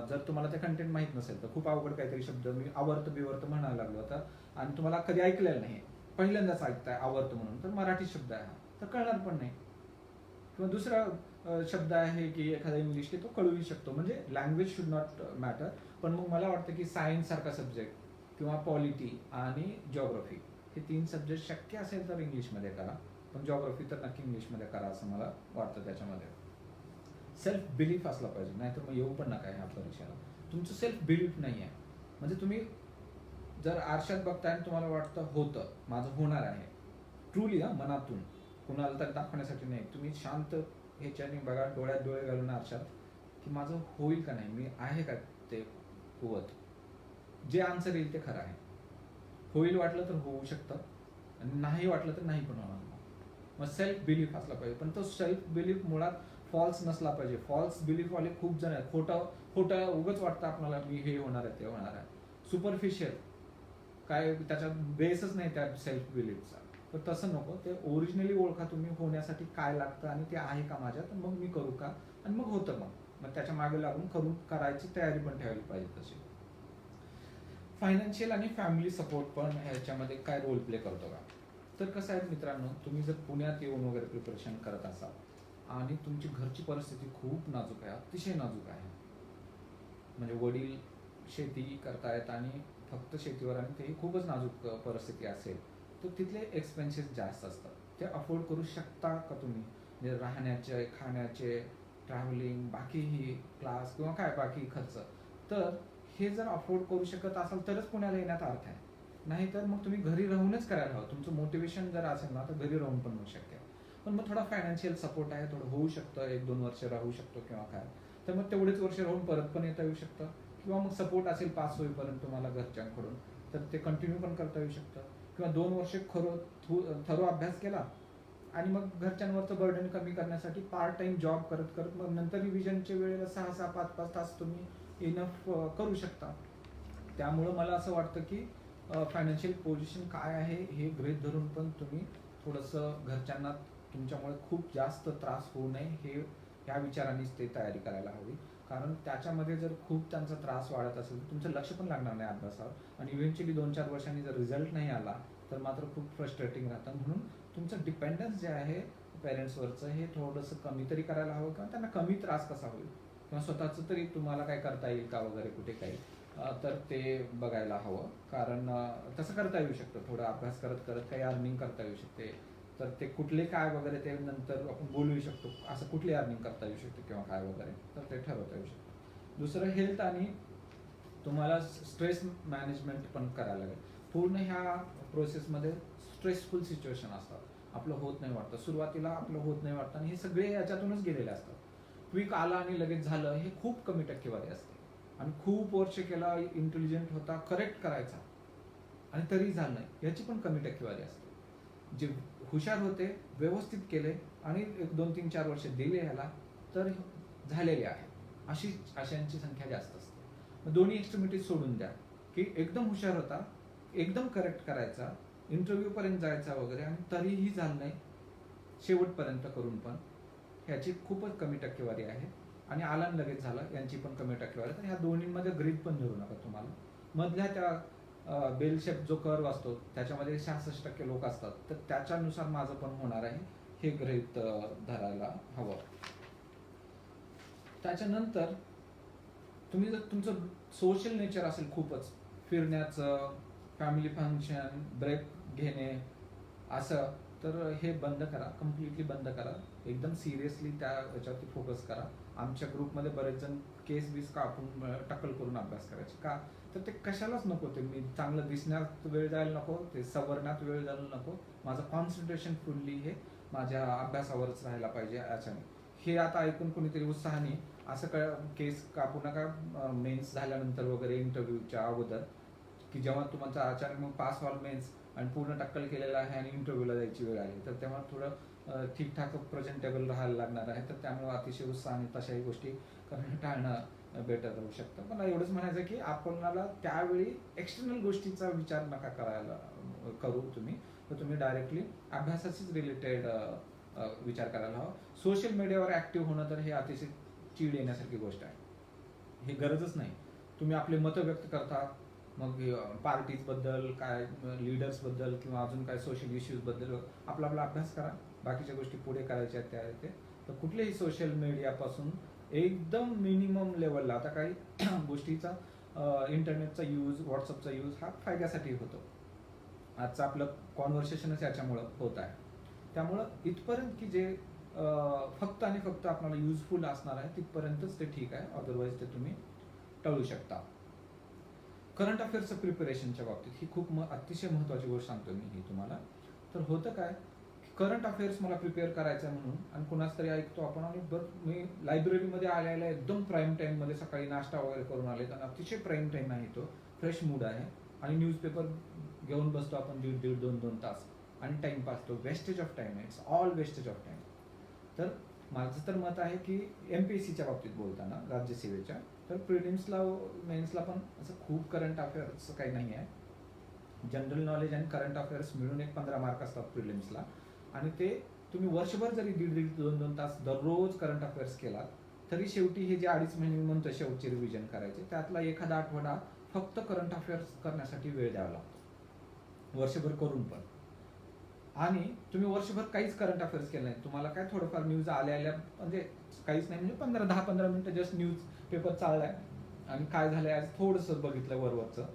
जर तुम्हाला ते कंटेंट माहीत नसेल तर खूप अवघड काहीतरी शब्द मी आवर्त बिवर्त म्हणायला लागलो होता आणि तुम्हाला कधी ऐकलेलं नाही, पहिल्यांदाच ऐकताय आवर्त म्हणून, तर मराठी शब्द आहे हा तर कळणार पण नाही. किंवा दुसरा शब्द आहे की एखादा इंग्लिश तो कळूही शकतो. म्हणजे लँग्वेज शुड नॉट मॅटर. पण मग मला वाटतं की सायन्स सारखा सब्जेक्ट किंवा पॉलिटी आणि जिओग्राफी हे 3 सब्जेक्ट शक्य असेल तर इंग्लिशमध्ये करा. पण जिओग्राफी तर नक्की इंग्लिशमध्ये करा असं मला वाटतं. त्याच्यामध्ये सेल्फ बिलीफ असला पाहिजे, नाहीतर मग येऊ पण नका ह्या परीक्षेला. तुमचं सेल्फ बिलीफ नाही आहे म्हणजे तुम्ही जर आरशात बघताय आणि तुम्हाला वाटतं होतं माझं होणार आहे ट्रूली मनातून, कुणाला तर दाखवण्यासाठी नाही, तुम्ही शांत ह्याच्याने बघा डोळ्यात डोळे घालून आरशात की माझं होईल का नाही, मी आहे का ते कुवत, जे आन्सर येईल ते खरं आहे. होईल वाटलं तर होऊ शकतं आणि नाही वाटलं तर नाही पण होणार. मग सेल्फ बिलीफ असला पाहिजे. पण तो सेल्फ बिलीफ मुळात फॉल्स नसला पाहिजे. फॉल्स बिलीफ वाले खूप जण आहेत. खोटं उगच वाटतं आपल्याला मी हे होणार आहे ते होणार आहे, सुपरफिशियल, काय त्याच्यात बेसच नाही त्या सेल्फ बिलीफचा. तर तसं नको. ते ओरिजिनली ओळखा तुम्ही होण्यासाठी काय लागतं आणि ते आहे का माझ्यात, मग मी करू का, आणि मग होतं. मग त्याच्या मागे लागून करायची तयारी पण ठेवायला पाहिजे तशी. फायनान्शियल आणि फॅमिली सपोर्ट पण ह्याच्यामध्ये काय रोल प्ले करतो का, तर कसं आहे मित्रांनो, तुम्ही जर पुण्यात येऊन वगैरे प्रिपरेशन करत असाल आणि तुमची घरची परिस्थिती खूप नाजूक आहे, अतिशय नाजूक आहे, म्हणजे वडील शेती करतायत आणि फक्त शेतीवर आणि तेही खूपच नाजूक परिस्थिती असेल तर तिथले एक्सपेन्सेस जास्त असतात. ते अफोर्ड करू शकता का तुम्ही, म्हणजे राहण्याचे, खाण्याचे, ट्रॅव्हलिंग, बाकीही क्लास किंवा काय बाकी खर्च, तर हे जर अफोर्ड करू शकत असाल तरच पुण्याला येण्यात अर्थ आहे. नाही तर मग तुम्ही घरी राहूनच करायला हवं. तुमचं मोटिवेशन जर असेल ना तर घरी राहून पण होऊ शक्य आहे. पण मग थोडा फायनान्शियल सपोर्ट आहे, थोडं होऊ शकतं, 1-2 वर्ष राहू शकतो किंवा काय, तर मग तेवढेच वर्ष राहून परत पण येता येऊ शकतं. किंवा मग सपोर्ट असेल पास होईपर्यंत तुम्हाला घरच्यांकडून तर ते कंटिन्यू पण करता येऊ शकतं. किंवा 2 वर्ष थरो अभ्यास केला आणि मग घरच्यांवरचं बर्डन कमी करण्यासाठी पार्ट टाइम जॉब करत करत मग नंतर रिव्हिजनच्या वेळेला 6-6, 5-5 तास तुम्ही इनफ करू शकता. त्यामुळं मला असं वाटतं की फायनान्शियल पोझिशन काय आहे हे गृहीत धरून पण तुम्ही थोडंसं घरच्यांना तुमच्यामुळे खूप जास्त त्रास होऊ नये हे ह्या विचारानेच ते तयारी करायला हवी. कारण त्याच्यामध्ये जर खूप त्यांचा त्रास वाढत असेल तर तुमचं लक्ष पण लागणार नाही अभ्यासावर आणि इव्हेंच्युअली 2-4 वर्षांनी जर रिझल्ट नाही आला तर मात्र खूप फ्रस्ट्रेटिंग राहतं. म्हणून तुमचं डिपेंडन्स जे आहे पेरेंट्सवरचं हे थोडंसं कमी तरी करायला हवं किंवा त्यांना कमी त्रास कसा होईल किंवा स्वतःचं तरी तुम्हाला काय करता येईल का वगैरे कुठे काही, तर ते बघायला हवं. कारण तसं करता येऊ शकतं, थोडा अभ्यास करत करत काही अर्निंग करता येऊ शकते. तर ते कुठले काय वगैरे ते नंतर आपण बोलू शकतो, असं कुठली अर्निंग करता येऊ शकते किंवा काय वगैरे, तर ते ठरवता येऊ शकतं. दुसरं हेल्थ आणि तुम्हाला स्ट्रेस मॅनेजमेंट पण करायला लागेल. पूर्ण ह्या प्रोसेसमध्ये स्ट्रेसफुल सिच्युएशन असतात, आपलं होत नाही वाटतं, सुरुवातीला आपलं होत नाही वाटतं आणि हे सगळे याच्यातूनच गेलेले असतात. क्विक आला आणि लगेच झालं हे खूप कमी टक्केवारी असते आणि खूप वर्ष केला, इंटेलिजंट होता, करेक्ट करायचा, आणि तरी झालं नाही, याची पण कमी टक्केवारी असते. जे हुशार होते, व्यवस्थित केले आणि 1-2-3-4 वर्ष दिले ह्याला, तर झालेले आहे. अशांची संख्या जास्त असते. दोन्ही एक्स्ट्रीमिटीज सोडून द्या, की एकदम हुशार होता, एकदम करेक्ट करायचा, इंटरव्ह्यू पर्यंत जायचा वगैरे, आणि तरीही झालं नाही शेवटपर्यंत करून पण, ह्याची खूपच कमी टक्केवारी आहे. आणि आला लगेच झालं, यांची पण कमी टक्केवारी. तर ह्या दोन्हीमध्ये गृहीत पण धरू नका तुम्हाला. मधल्या त्या बेल शेप जो कर्व असतो त्याच्यामध्ये 66% लोक असतात, तर त्याच्यानुसार माझं पण होणार आहे, हे गृहीत धरायला हवं. त्याच्यानंतर तुम्ही जर तुमचं सोशल नेचर असेल खूपच, फिरण्याचं, फॅमिली फंक्शन, ब्रेक घेणे असं, तर हे बंद करा, कम्प्लिटली बंद करा. एकदम सिरियसली त्या याच्यावरती फोकस करा. आमच्या ग्रुपमध्ये बरेच जण केस बीस कापून टक्कल करून अभ्यास करायचे. का तर ते कशालाच नको, ते मी चांगलं दिसण्यात वेळ जायला नको, ते सवरण्यात वेळ जायला नको. माझं कॉन्सन्ट्रेशन फुल्ली हे माझ्या अभ्यासावरच राहायला पाहिजे याच्याने. हे आता ऐकून कोणीतरी उत्साहाने असं केस कापू नका मेन्स झाल्यानंतर वगैरे, इंटरव्ह्यूच्या अगोदर, की जेव्हा तुमचा अचानक मग पास व्हाल मेन्स आणि पूर्ण टक्कल केलेला आहे आणि इंटरव्ह्यूला जायची वेळ आली, तर तेव्हा थोडं ठीकठाक प्रेझेंटेबल राहायला लागणार आहे. तर त्यामुळे अतिशय उत्साहाने तशाही गोष्टी करणं टाळणं बेटर राहू शकतं. मला एवढंच म्हणायचं की आपल्याला त्यावेळी एक्सटर्नल गोष्टीचा विचार नका करू तुम्ही, तर तुम्ही डायरेक्टली अभ्यासाशीच रिलेटेड विचार करायला हवा. सोशल मीडियावर ऍक्टिव्ह होणं तर हे अतिशय चीड येण्यासारखी गोष्ट आहे. ही गरजच नाही. तुम्ही आपले मतं व्यक्त करता, मग पार्टीज बद्दल काय, लीडर्स बद्दल किंवा अजून काय सोशल इश्यूज बद्दल आपला अभ्यास करा. बाकीच्या गोष्टी पुढे करायच्या त्या येते. तर कुठल्याही सोशल मीडियापासून एकदम मिनिमम लेवलला, आता काही गोष्टीचा इंटरनेटचा यूज, व्हॉट्सअपचा यूज हा फायद्यासाठी होतो. आजचं आपलं कॉन्व्हर्सेशनच याच्यामुळं होत आहे. त्यामुळं इथपर्यंत की जे फक्त आणि फक्त आपल्याला युजफुल असणार आहे तिथपर्यंतच ते ठीक आहे, अदरवाईज ते तुम्ही टाळू शकता. करंट अफेअर्सचं प्रिपरेशनच्या बाबतीत ही खूप अतिशय महत्त्वाची गोष्ट सांगतो मी तुम्हाला. तर होतं काय, करंट अफेअर्स मला प्रिपेअर करायचं आहे म्हणून, आणि कुणाच तरी ऐकतो आपण, आणि मी लायब्ररीमध्ये आलेला एकदम प्राईम टाईममध्ये सकाळी नाश्ता वगैरे करून आले, आणि अतिशय प्राईम टाईम आहे तो, फ्रेश मूड आहे, आणि न्यूजपेपर घेऊन बसतो आपण 1.5-2 तास, आणि टाइमपास, तो वेस्टेज ऑफ टाइम आहे. It's all wastage of time. तर माझं तर मत आहे की MPSCच्या बाबतीत बोलताना, राज्यसेवेच्या, तर प्रिलिम्सला मेन्सला पण असं खूप करंट अफेअर्सचं काही नाही आहे. जनरल नॉलेज आणि करंट अफेअर्स मिळून 15 मार्क असतात प्रिलिम्सला, आणि ते तुम्ही वर्षभर जरी 1.5-2 तास दररोज करंट अफेअर्स केला, तरी शेवटी हे जे 2.5 महिने म्हणतो शेवटचे रिव्हिजन करायचे, त्यातला एखादा आठवडा फक्त करंट अफेअर्स करण्यासाठी वेळ द्यावा लागतो, वर्षभर करून पण. आणि तुम्ही वर्षभर काहीच करंट अफेअर्स केलं नाही, तुम्हाला काय थोडंफार न्यूज आल्या म्हणजे काहीच नाही, म्हणजे 10-15 मिनिटं जस्ट न्यूज पेपर चाललाय आणि काय झालंय आज थोडंसं बघितलं वरवरचं,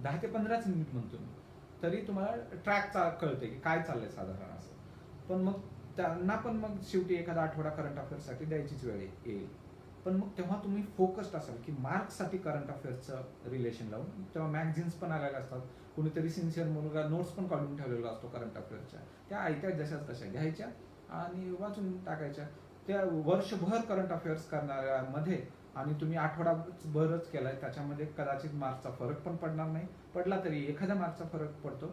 10 ते 15 मिनिट म्हणतो मी, तरी तुम्हाला ट्रॅक कळते की काय चाललंय साधारण असं. पण मग त्यांना पण मग शेवटी एखादा आठवडा करंट अफेअर्ससाठी द्यायचीच वेळ येईल. पण मग तेव्हा तुम्ही फोकस्ड असाल की मार्क्ससाठी करंट अफेअर्सचं रिलेशन लावून, तेव्हा मॅगझिन्स पण आलेल्या असतात, कुणीतरी सिन्सिअर मुलगा नोट्स पण काढून ठेवलेला असतो करंट अफेअर्सच्या, त्या ऐत्या जशाच तशा घ्यायच्या आणि वाचून टाकायच्या. त्या वर्षभर करंट अफेअर्स करणाऱ्यामध्ये, आणि तुम्ही आठवडाभरच केलाय, त्याच्यामध्ये कदाचित मार्क्सचा फरक पण पडणार नाही, पडला तरी एखाद्या मार्क्सचा फरक पडतो.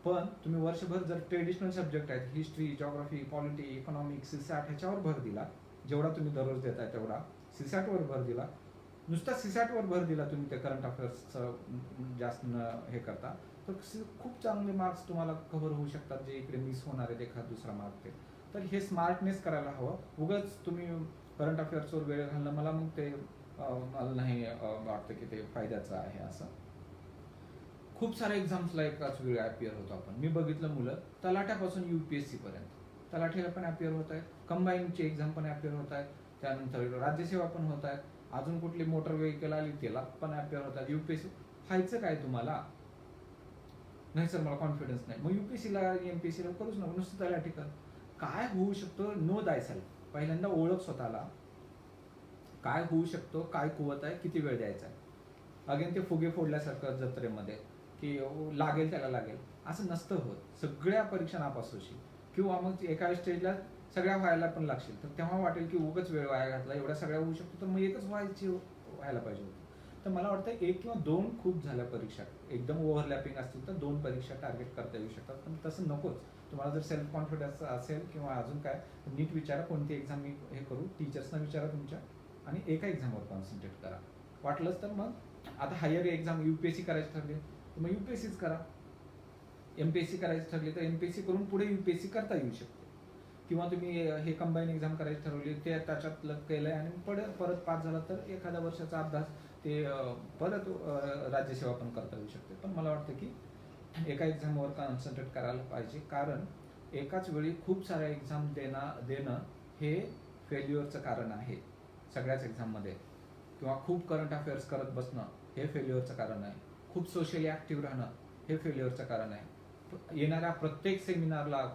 पण तुम्ही वर्षभर जर ट्रेडिशनल सब्जेक्ट आहेत, history, geography, polity, economics, CSAT ह्याच्यावर भर दिला, जेवढा तुम्ही दररोज देताय तेवढा, CSAT वर भर दिला, नुसता CSAT वर भर दिला तुम्ही, ते करंट अफेअर्सचं जास्त हे करता, तर खूप चांगले मार्क्स तुम्हाला कव्हर होऊ शकतात, जे इकडे मिस होणार आहेत एखादा दुसरा मार्क ते. तर हे स्मार्टनेस करायला हवं. उगाच तुम्ही करंट अफेअर्सवर वेळ घालणं, मला मग ते मला नाही वाटतं की ते फायद्याचं आहे असं. खूप साऱ्या एक्झाम्सला एकाच वेळी अपियर होतो आपण. मी बघितलं मुलं तलाठ्यापासून UPSC पर्यंत, तलाठ्याला पण अपियर होत आहेत, कंबाईनची एक्झाम पण अपियर होत आहेत, त्यानंतर राज्यसेवा पण होत आहेत, अजून कुठली मोटर व्हेकल आली त्याला पण अपियर होतात. UPSC व्हायचं काय तुम्हाला? नाही सर मला कॉन्फिडन्स नाही, मग UPSCला MPSCला करूच नको, नुसतं तलाठी कर. काय होऊ शकतं, नो दाय सेल्फ, पहिल्यांदा ओळख स्वतःला, काय होऊ शकतो, काय कुवत आहे, किती वेळ द्यायचा आहे. अगेन ते फुगे फोडल्यासारखं जत्रेमध्ये, की लागेल त्याला लागेल, असं नसतं होत. सगळ्या परीक्षा नापास होशील, किंवा मग एका स्टेजला सगळ्या व्हायला पण लागशील, तर तेव्हा वाटेल की उगाच वेळ वाया घातला, एवढ्या सगळ्या होऊ शकतो, तर मग एकच व्हायला पाहिजे होतं. तर मला वाटतं 1 किंवा 2 खूप झाल्या परीक्षा. एकदम ओव्हरलॅपिंग असतील तर 2 परीक्षा टार्गेट करता येऊ शकतात, पण तसं नकोच. तुम्हाला जर सेल्फ कॉन्फिडन्स असेल किंवा अजून काय, नीट विचारा कोणती एक्झाम मी हे करू, टीचर्सना विचारा तुमच्या, आणि एका एक्झामवर कॉन्सन्ट्रेट करा. वाटलंच तर मग आता हायर एक्झाम UPSC करायची ठरली तर मग UPSCच करा. MPSC करायची ठरली तर MPSC करून पुढे UPSC करता येऊ शकते. किंवा तुम्ही हे कंबाईन एक्झाम करायची ठरवली, ते त्याच्यात केलंय आणि परत पास झाला तर एखाद्या वर्षाचा अभ्यास ते परत राज्यसेवा पण करता येऊ शकते. पण मला वाटतं की एका एक्झामवर कॉन्सन्ट्रेट करायला पाहिजे, कारण एकाच वेळी खूप साऱ्या एक्झाम देणं हे फेल्युअरचं कारण आहे सगळ्याच एक्झाममध्ये. किंवा खूप करंट अफेअर्स करत बसणं हे फेल्युअरचं कारण आहे. खूप सोशली ॲक्टिव्ह राहणं हे फेल्युअरचं कारण आहे. येणाऱ्या प्रत्येक सेमिनारला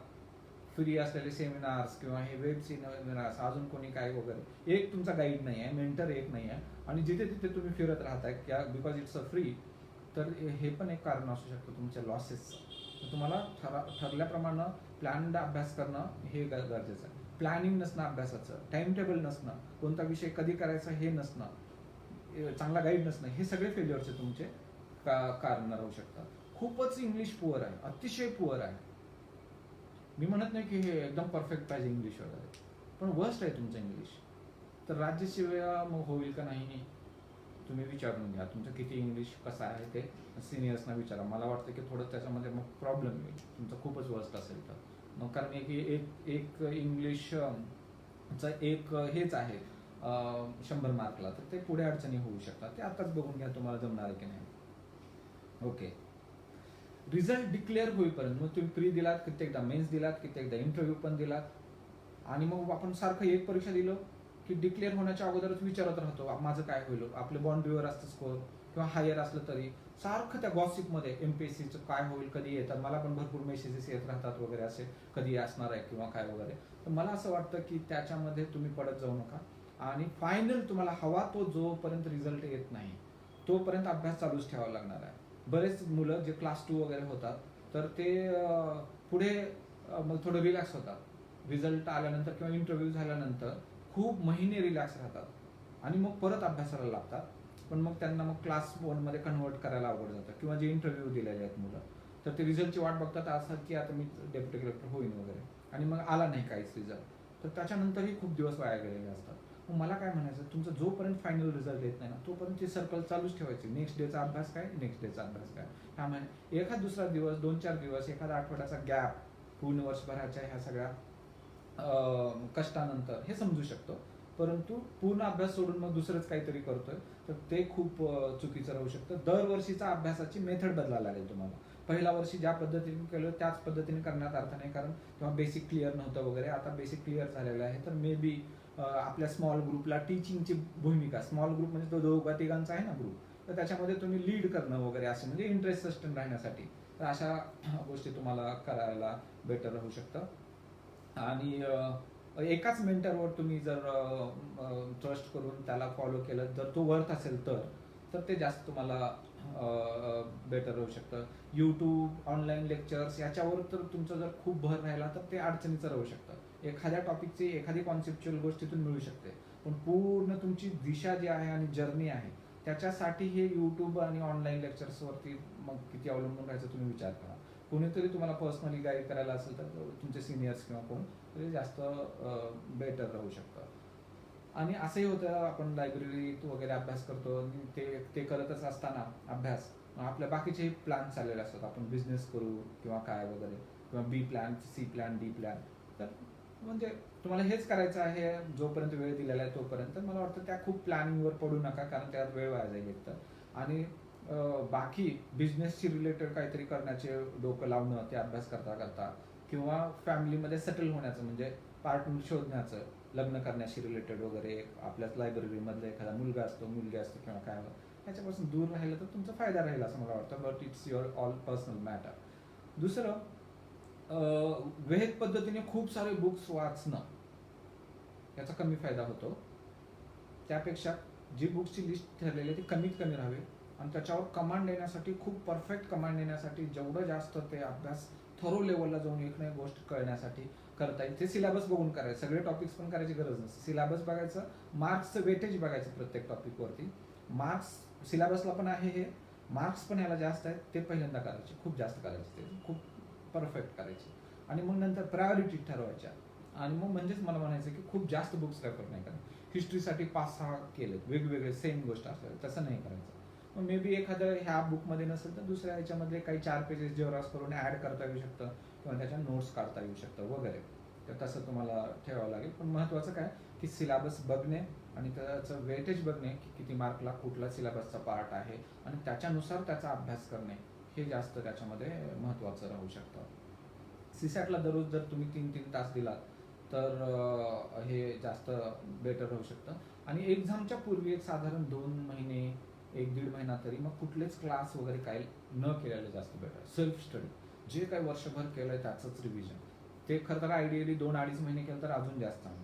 फ्री असलेले सेमिनार्स किंवा हे वेब सेमिनार्स, अजून कोणी काय वगैरे, एक तुमचा गाईड नाही आहे, मेंटर एक नाही आहे, आणि जिथे तिथे तुम्ही फिरत राहताय क्या बिकॉज इट्स अ फ्री, तर हे पण एक कारण असू शकतं तुमच्या लॉसेसचं. तुम्हाला ठरल्याप्रमाणे प्लॅन्ड अभ्यास करणं हे गरजेचं आहे. प्लॅनिंग नसणं अभ्यासाचं, टाइम टेबल नसणं, कोणता विषय कधी करायचा हे नसणं, चांगला गाईड नसणं, हे सगळे फेल्युअरचे तुमचे कारण राहू शकतात. खूपच इंग्लिश पुअर आहे, अतिशय पुअर आहे. मी म्हणत नाही की हे एकदम परफेक्ट पाहिजे इंग्लिश वगैरे, पण वर्स्ट आहे तुमचं इंग्लिश, तर राज्यसेवा मग होईल का नाही तुम्ही विचारून घ्या. तुमचं किती इंग्लिश कसं आहे ते सिनियर्सना विचारा. मला वाटतं की थोडं त्याच्यामध्ये मग प्रॉब्लेम येईल, तुमचं खूपच वर्स्ट असेल तर. मग कारण एक इंग्लिशचं एक हेच आहे 100 मार्कला, तर ते पुढे अडचणी होऊ शकतात. ते आताच बघून घ्या तुम्हाला जमणार आहे की नाही. ओके, रिझल्ट डिक्लेअर होईपर्यंत मग तुम्ही प्री दिलात, कित्येकदा मेन्स दिलात, कित्येकदा इंटरव्ह्यू पण दिलात, आणि मग आपण सारखं एक परीक्षा दिलं की डिक्लेअर होण्याच्या अगोदरच विचारत राहतो माझं काय होईल. आपलं बॉन्ड्रीवर असतं स्कोअर, किंवा हायर असलं तरी सारखं त्या गॉसिपमध्ये MPSCचं काय होईल, कधी येतात. मला पण भरपूर मेसेजेस येत राहतात वगैरे, असे कधी असणार आहे किंवा काय वगैरे. तर मला असं वाटतं की त्याच्यामध्ये तुम्ही पडत जाऊ नका, आणि फायनल तुम्हाला हवा तो जोपर्यंत रिझल्ट येत नाही तोपर्यंत अभ्यास चालूच ठेवावा लागणार आहे. बरेच मुलं जे क्लास 2 वगैरे होतात तर ते पुढे मग थोडं रिलॅक्स होतात. रिझल्ट आल्यानंतर किंवा इंटरव्ह्यू झाल्यानंतर खूप महिने रिलॅक्स राहतात आणि मग परत अभ्यासाला लागतात. पण मग त्यांना मग क्लास 1मध्ये कन्वर्ट करायला अवघड जातं. किंवा जे इंटरव्ह्यू दिलेले आहेत मुलं, तर ते रिझल्टची वाट बघतात असं की आता मी डेप्युटी कलेक्टर होईन वगैरे, आणि मग आला नाही काहीच रिझल्ट, तर त्याच्यानंतरही खूप दिवस वाया गेलेले असतात. मग मला काय म्हणायचं, तुमचं जोपर्यंत फायनल रिझल्ट येत नाही ना तोपर्यंत ती सर्कल चालूच ठेवायची. नेक्स्ट डेचा अभ्यास काय, नेक्स्ट डेचा अभ्यास काय, त्यामुळे एखाद दुसरा दिवस, 2-4 दिवस, एखादा आठवड्याचा गॅप पूर्ण वर्षभराच्या ह्या सगळ्या कष्टानंतर हे समजू शकतो. परंतु पूर्ण अभ्यास सोडून मग दुसरंच काहीतरी करतोय तर ते खूप चुकीचं राहू शकतं. दरवर्षीचा अभ्यासाची मेथड बदलायला लागेल तुम्हाला. पहिल्या वर्षी ज्या पद्धतीने केलं त्याच पद्धतीने करण्यात अर्थ नाही, कारण तेव्हा बेसिक क्लिअर नव्हतं वगैरे. आता बेसिक क्लिअर झालेलं आहे, तर मे बी आपल्या स्मॉल ग्रुपला टीचिंगची भूमिका, स्मॉल ग्रुप म्हणजे तो 2-3 आहे ना ग्रुप, तर त्याच्यामध्ये तुम्ही लीड करणं वगैरे असं, म्हणजे इंटरेस्ट सस्टेन राहण्यासाठी, तर अशा गोष्टी तुम्हाला करायला बेटर राहू शकतं. आणि एकाच मेंटरवर तुम्ही जर ट्रस्ट करून त्याला फॉलो केलं, जर तो वर्थ असेल तर ते जास्त तुम्हाला बेटर राहू शकतं. यूट्यूब, ऑनलाईन लेक्चर्स याच्यावर तर तुमचं जर खूप भर राहिला तर ते अडचणीचं राहू शकतं. एखाद्या टॉपिकची एखादी कॉन्सेप्च्युअल गोष्टीतून मिळू शकते, पण पूर्ण तुमची दिशा जी आहे आणि जर्नी आहे त्याच्यासाठी हे यूट्यूब आणि ऑनलाईन लेक्चर्सवरती मग किती अवलंबून राहायचं तुम्ही विचार करा. कोणीतरी तुम्हाला पर्सनली गाईड करायला असेल तर तुमचे सिनियर्स किंवा कोण, तरी जास्त बेटर राहू शकतं. आणि असंही होतं, आपण लायब्ररीत वगैरे अभ्यास करतो आणि ते करतच असताना अभ्यास आपल्या बाकीचेही प्लॅन चाललेले असतात. आपण बिझनेस करू किंवा काय वगैरे, किंवा B plan, C plan, D plan. तर म्हणजे तुम्हाला हेच करायचं आहे जोपर्यंत वेळ दिलेला आहे तोपर्यंत. मला वाटतं त्या खूप प्लॅनिंगवर पडू नका, कारण त्यात वेळ वाया जाईल एकतर. आणि बाकी बिझनेसशी रिलेटेड काहीतरी करण्याचे डोकं लावणं ते अभ्यास करता करता, किंवा फॅमिलीमध्ये सेटल होण्याचं म्हणजे पार्टनर शोधण्याचं, लग्न करण्याशी रिलेटेड वगैरे, आपल्याच लायब्ररीमधला एखादा मुलगा असतो, मुलगी असतो किंवा काय, ह्याच्यापासून दूर राहिलं तर तुमचा फायदा राहील असं मला वाटतं. But it's your all personal matter. दुसरं, विहित पद्धतीने खूप सारे बुक्स वाचणं याचा कमी फायदा होतो. त्यापेक्षा जी बुक्सची लिस्ट ठरलेली आहे ती कमीत कमी राहावी, आणि त्याच्यावर कमांड येण्यासाठी, खूप परफेक्ट कमांड येण्यासाठी जेवढं जास्त ते अभ्यास थरो लेवलला जाऊन एक नाही गोष्ट कळण्यासाठी करता येईल. ते सिलेबस बघून करायचं, सगळे टॉपिक्स पण करायची गरज नसते. सिलेबस बघायचं, मार्क्सचं वेटेज बघायचं प्रत्येक टॉपिकवरती. मार्क्स सिलेबसला पण आहे हे, मार्क्स पण याला जास्त आहेत, ते पहिल्यांदा करायचे, खूप जास्त करायचे, ते खूप परफेक्ट करायचे. आणि मग नंतर प्रायोरिटी ठरवायच्या. आणि मग म्हणजेच मला म्हणायचं की खूप जास्त बुक्स रेफर नाही करायचे. हिस्ट्रीसाठी 5-6 केलेत वेगवेगळे सेम गोष्ट असेल तसं नाही करायचं. मग मे बी एखादं ह्या बुकमध्ये नसेल तर दुसऱ्या ह्याच्यामध्ये काही 4 पेजेस जेव्हराक्स करून ॲड करता येऊ शकतं किंवा त्याच्या नोट्स काढता येऊ शकतं वगैरे. तर तसं तुम्हाला ठेवावं लागेल. पण महत्त्वाचं काय की सिलेबस बघणे आणि त्याचं वेटेज बघणे की किती मार्कला कुठला सिलेबसचा पार्ट आहे आणि त्याच्यानुसार त्याचा अभ्यास करणे हे जास्त त्याच्यामध्ये महत्त्वाचं राहू शकतं. सीसॅटला दररोज जर तुम्ही 3-3 तास दिलात तर हे जास्त बेटर राहू शकतं. आणि एक्झामच्या पूर्वी एक साधारण 2 महिने 1-1.5 महिना तरी मग कुठलेच क्लास वगैरे काही न केलेलं जास्त बेटर. सेल्फ स्टडी जे काही वर्षभर केलं आहे त्याचंच रिव्हिजन, ते खरं तर आयडियली 2-2.5 महिने केलं तर अजून जास्त चांगलं,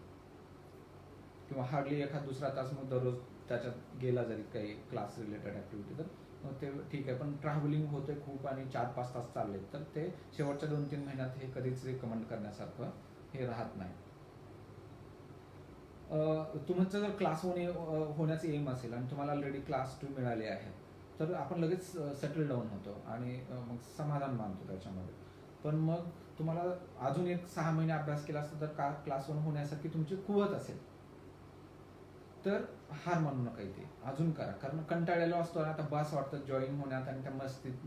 किंवा हार्डली एखाद दुसरा तास मग दररोज त्याच्यात गेला जरी काही क्लास रिलेटेड ॲक्टिव्हिटी तर मग ते ठीक आहे. पण ट्रॅव्हलिंग होते खूप आणि 4-5 तास चालले तर ते शेवटच्या 2-3 महिन्यात हे कधीच रिकमेंड करण्यासारखं हे राहत नाही. तुमचं जर क्लास होण्याचे एम असेल आणि तुम्हाला ऑलरेडी क्लास 2 मिळाले आहे तर आपण लगेच सेटल डाऊन होतो आणि मग समाधान मानतो त्याच्यामध्ये. पण मग तुम्हाला अजून एक 6 महिने अभ्यास केला असता तर क्लास 1 होण्यासारखी तुमची कुवत असेल तर हार मानू नका इथे, अजून करा. कारण कंटाळलेलो असतो आणि आता बस वाटतं जॉईन होण्यात आणि त्या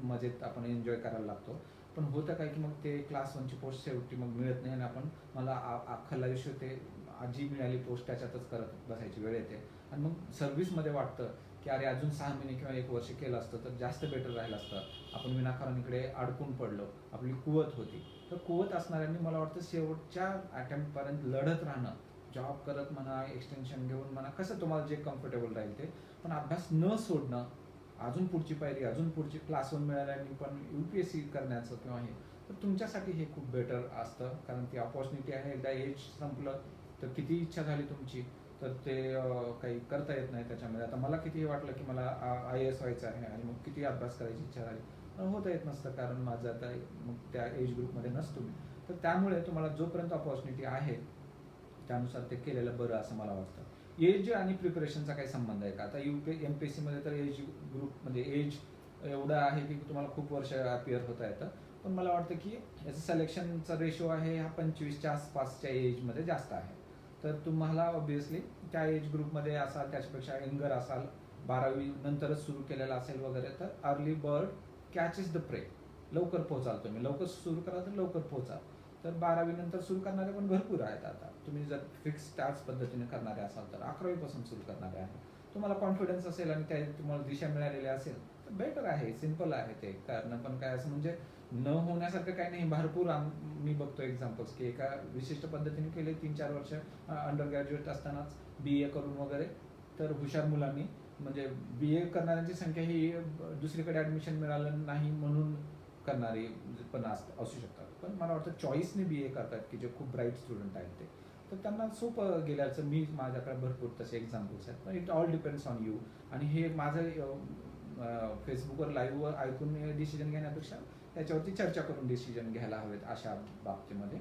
मजेत आपण एन्जॉय करायला लागतो. पण होतं काय की मग ते क्लास 1ची पोस्ट शेवटी मग मिळत नाही आणि आपण मला अख्खं आयुष्य ते जी मिळाली पोस्ट त्याच्यातच करत बसायची वेळ येते. आणि मग सर्व्हिसमध्ये वाटतं की अरे अजून 6 महिने किंवा 1 वर्ष केलं असतं तर जास्त बेटर राहिलं असतं. आपण विनाकारण इकडे अडकून पडलो, आपली कुवत होती. तर कुवत असणाऱ्यांनी मला वाटतं शेवटच्या अटेम्प्टपर्यंत लढत राहणं, जॉब करत म्हणा, एक्सटेन्शन घेऊन म्हणा, कसं तुम्हाला जे कम्फर्टेबल राहील ते, पण अभ्यास न सोडणं, अजून पुढची पायरी, अजून पुढची क्लास 1 मिळाल्याने पण UPSC करण्याचं किंवा हे, तर तुमच्यासाठी हे खूप बेटर असतं. कारण ती अपॉर्च्युनिटी आहे. एकदा एज संपलं तर किती इच्छा झाली तुमची तर ते काही करता येत नाही त्याच्यामध्ये. आता मला कितीही वाटलं की मला IAS व्हायचं आहे आणि मग किती अभ्यास करायची इच्छा झाली पण होता येत नसतं कारण माझं आता मग त्या एज ग्रुपमध्ये नसतो मी. तर त्यामुळे तुम्हाला जोपर्यंत अपॉर्च्युनिटी आहे त्यानुसार ते केलेलं बरं असं मला वाटतं. एज आणि प्रिपरेशनचा काही संबंध आहे का? आता MPSC मध्ये तर एज ग्रुप म्हणजे एज एवढं आहे की तुम्हाला खूप वर्ष अपियर होता येतं. पण मला वाटतं की याचं सिलेक्शनचा रेशो आहे हा 25च्या आसपासच्या एजमध्ये जास्त आहे. तर तुम्हाला ऑब्व्हियसली त्या एज ग्रुपमध्ये असाल, त्याच्यापेक्षा यंगर असाल, 12वी नंतरच सुरू केलेला असेल वगैरे, तर early bird catches the prey. लवकर पोहोचाल तुम्ही, लवकर सुरू करा तर लवकर पोहोचाल. तर 12वी नंतर सुरू करणारे पण भरपूर आहेत. आता तुम्ही जर फिक्स त्याच पद्धतीने करणारे असाल तर 11वी पासून सुरू करणारे आहे. तुम्हाला कॉन्फिडन्स असेल आणि त्या तुम्हाला दिशा मिळालेली असेल तर बेटर आहे, सिम्पल आहे ते करणं. पण काय असं म्हणजे न होण्यासारखं काही नाही. भरपूर मी बघतो एक्झाम्पल्स की एका विशिष्ट पद्धतीने केले 3-4 वर्ष अंडर ग्रॅज्युएट असतानाच BA करून वगैरे, तर हुशार मुलांनी, म्हणजे BA करणाऱ्यांची संख्या ही दुसरीकडे ॲडमिशन मिळालं नाही म्हणून करणारी पण असू शकतात. पण मला वाटतं चॉईसने BA करतात की जे खूप ब्राईट स्टुडंट आहेत ते, तर त्यांना सोपं गेल्याचं माझ्याकडे भरपूर तसे एक्झाम्पल्स आहेत. पण it all depends on you. आणि हे माझं फेसबुकवर लाईव्हवर ऐकून डिसिजन घेण्यापेक्षा त्याच्यावरती चर्चा करून डिसिजन घ्यायला हवेत अशा बाबतीमध्ये.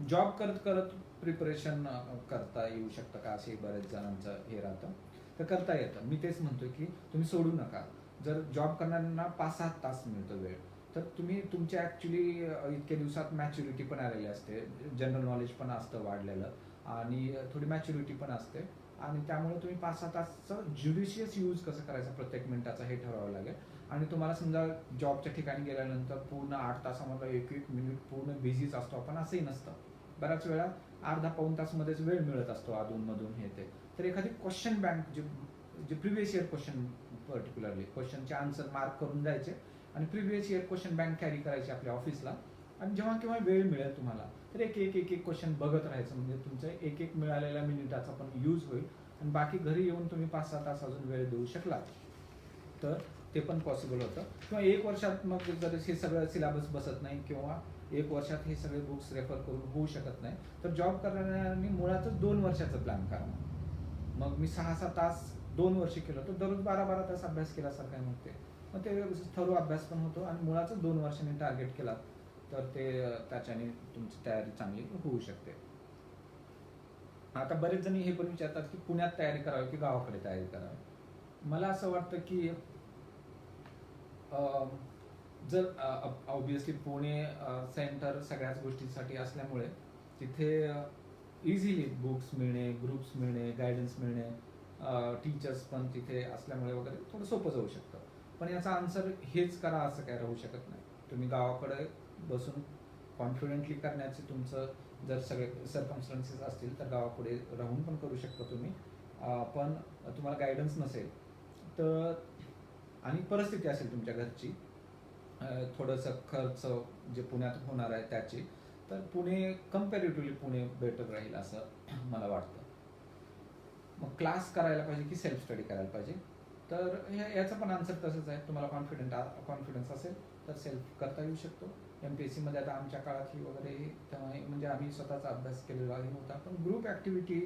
जॉब करत करत प्रिपरेशन करता येऊ शकतं का, असे बरेच जणांचं हे राहतं. तर करता येतं. मी तेच म्हणतोय की तुम्ही सोडू नका. जर जॉब करणाऱ्यांना 5-7 तास मिळतो वेळ, तर तुम्ही तुमच्या ॲक्च्युली इतक्या दिवसात मॅच्युरिटी पण आलेली असते, जनरल नॉलेज पण असतं वाढलेलं आणि थोडी मॅच्युरिटी पण असते. आणि त्यामुळे तुम्ही 5-6 तासचं ज्युडिशियस यूज कसं करायचं प्रत्येक मिनिटाचा हे ठरवावं लागेल. आणि तुम्हाला समजा जॉबच्या ठिकाणी गेल्यानंतर पूर्ण 8 तासामध्ये 1-1 मिनिट पूर्ण बिझीच असतो आपण असंही नसतं. बऱ्याच वेळा अर्धा-पाऊण तासमध्येच वेळ मिळत असतो अधूनमधून हे ते. तर एखादी क्वेश्चन बँक जे प्रिव्हियस इयर क्वेश्चन, पर्टिक्युलरली क्वेश्चनचे आन्सर मार्क करून द्यायचे आणि previous year question bank carry करायची आपल्या ऑफिसला. आणि जेव्हा केव्हा वेळ मिळेल तुम्हाला तर एक क्वेश्चन बघत राहायचं. म्हणजे तुमचं एक मिळालेल्या मिनिटाचा पण यूज होईल आणि बाकी घरी येऊन तुम्ही 5-6 तास अजून वेळ देऊ शकला तर ते पण पॉसिबल होतं. किंवा 1 वर्षात मग जर हे सगळं सिलेबस बसत नाही किंवा 1 वर्षात हे सगळे बुक्स रेफर करून होऊ शकत नाही तर जॉब करणाऱ्यांनी मुळातच 2 वर्षाचं प्लॅन करा. मग मी 6-6 तास 2 वर्ष केलं तर दररोज 12-12 तास अभ्यास केल्यासारखं आहे. मग ते थरो अभ्यास पण होतो आणि मुळातच 2 वर्षांनी टार्गेट केला तर ते त्याच्याने तुमची तयारी चांगली होऊ शकते. आता बरेच जण हे पण विचारतात की पुण्यात तयारी करावी की गावाकडे तयारी करावी. मला असं वाटतं की जर ऑब्विसली पुणे सेंटर सगळ्याच गोष्टींसाठी असल्यामुळे तिथे इझिली बुक्स मिळणे, ग्रुप्स मिळणे, गायडन्स मिळणे, टीचर्स पण तिथे असल्यामुळे वगैरे थोडं सोपं जाऊ शकतं. पण याचा आन्सर हेच करा असं काय राहू शकत नाही. तुम्ही गावाकडे बसून कॉन्फिडेंटली करण्याचे तुमचं जर सगळे सर्कमस्टन्सेस असतील तर गावाकडे राहून पण करू शकता तुम्ही. पण तुम्हाला गायडन्स नसेल तर आणि परिस्थिती असेल तुमच्या घरची थोडंसं खर्च जे पुण्यात होणार आहे त्याची, तर पुणे कम्पॅरेटिव्हली पुणे बेटर राहील असं मला वाटतं. मग क्लास करायला पाहिजे की सेल्फ स्टडी करायला पाहिजे, तर याचं पण आन्सर तसंच आहे. तुम्हाला कॉन्फिडन्स असेल तर सेल्फ करता येऊ शकतो. MPSC मध्ये आता आमच्या काळातली वगैरे तेव्हा म्हणजे आम्ही स्वतःचा अभ्यास केलेलाही होता, पण ग्रुप ॲक्टिव्हिटी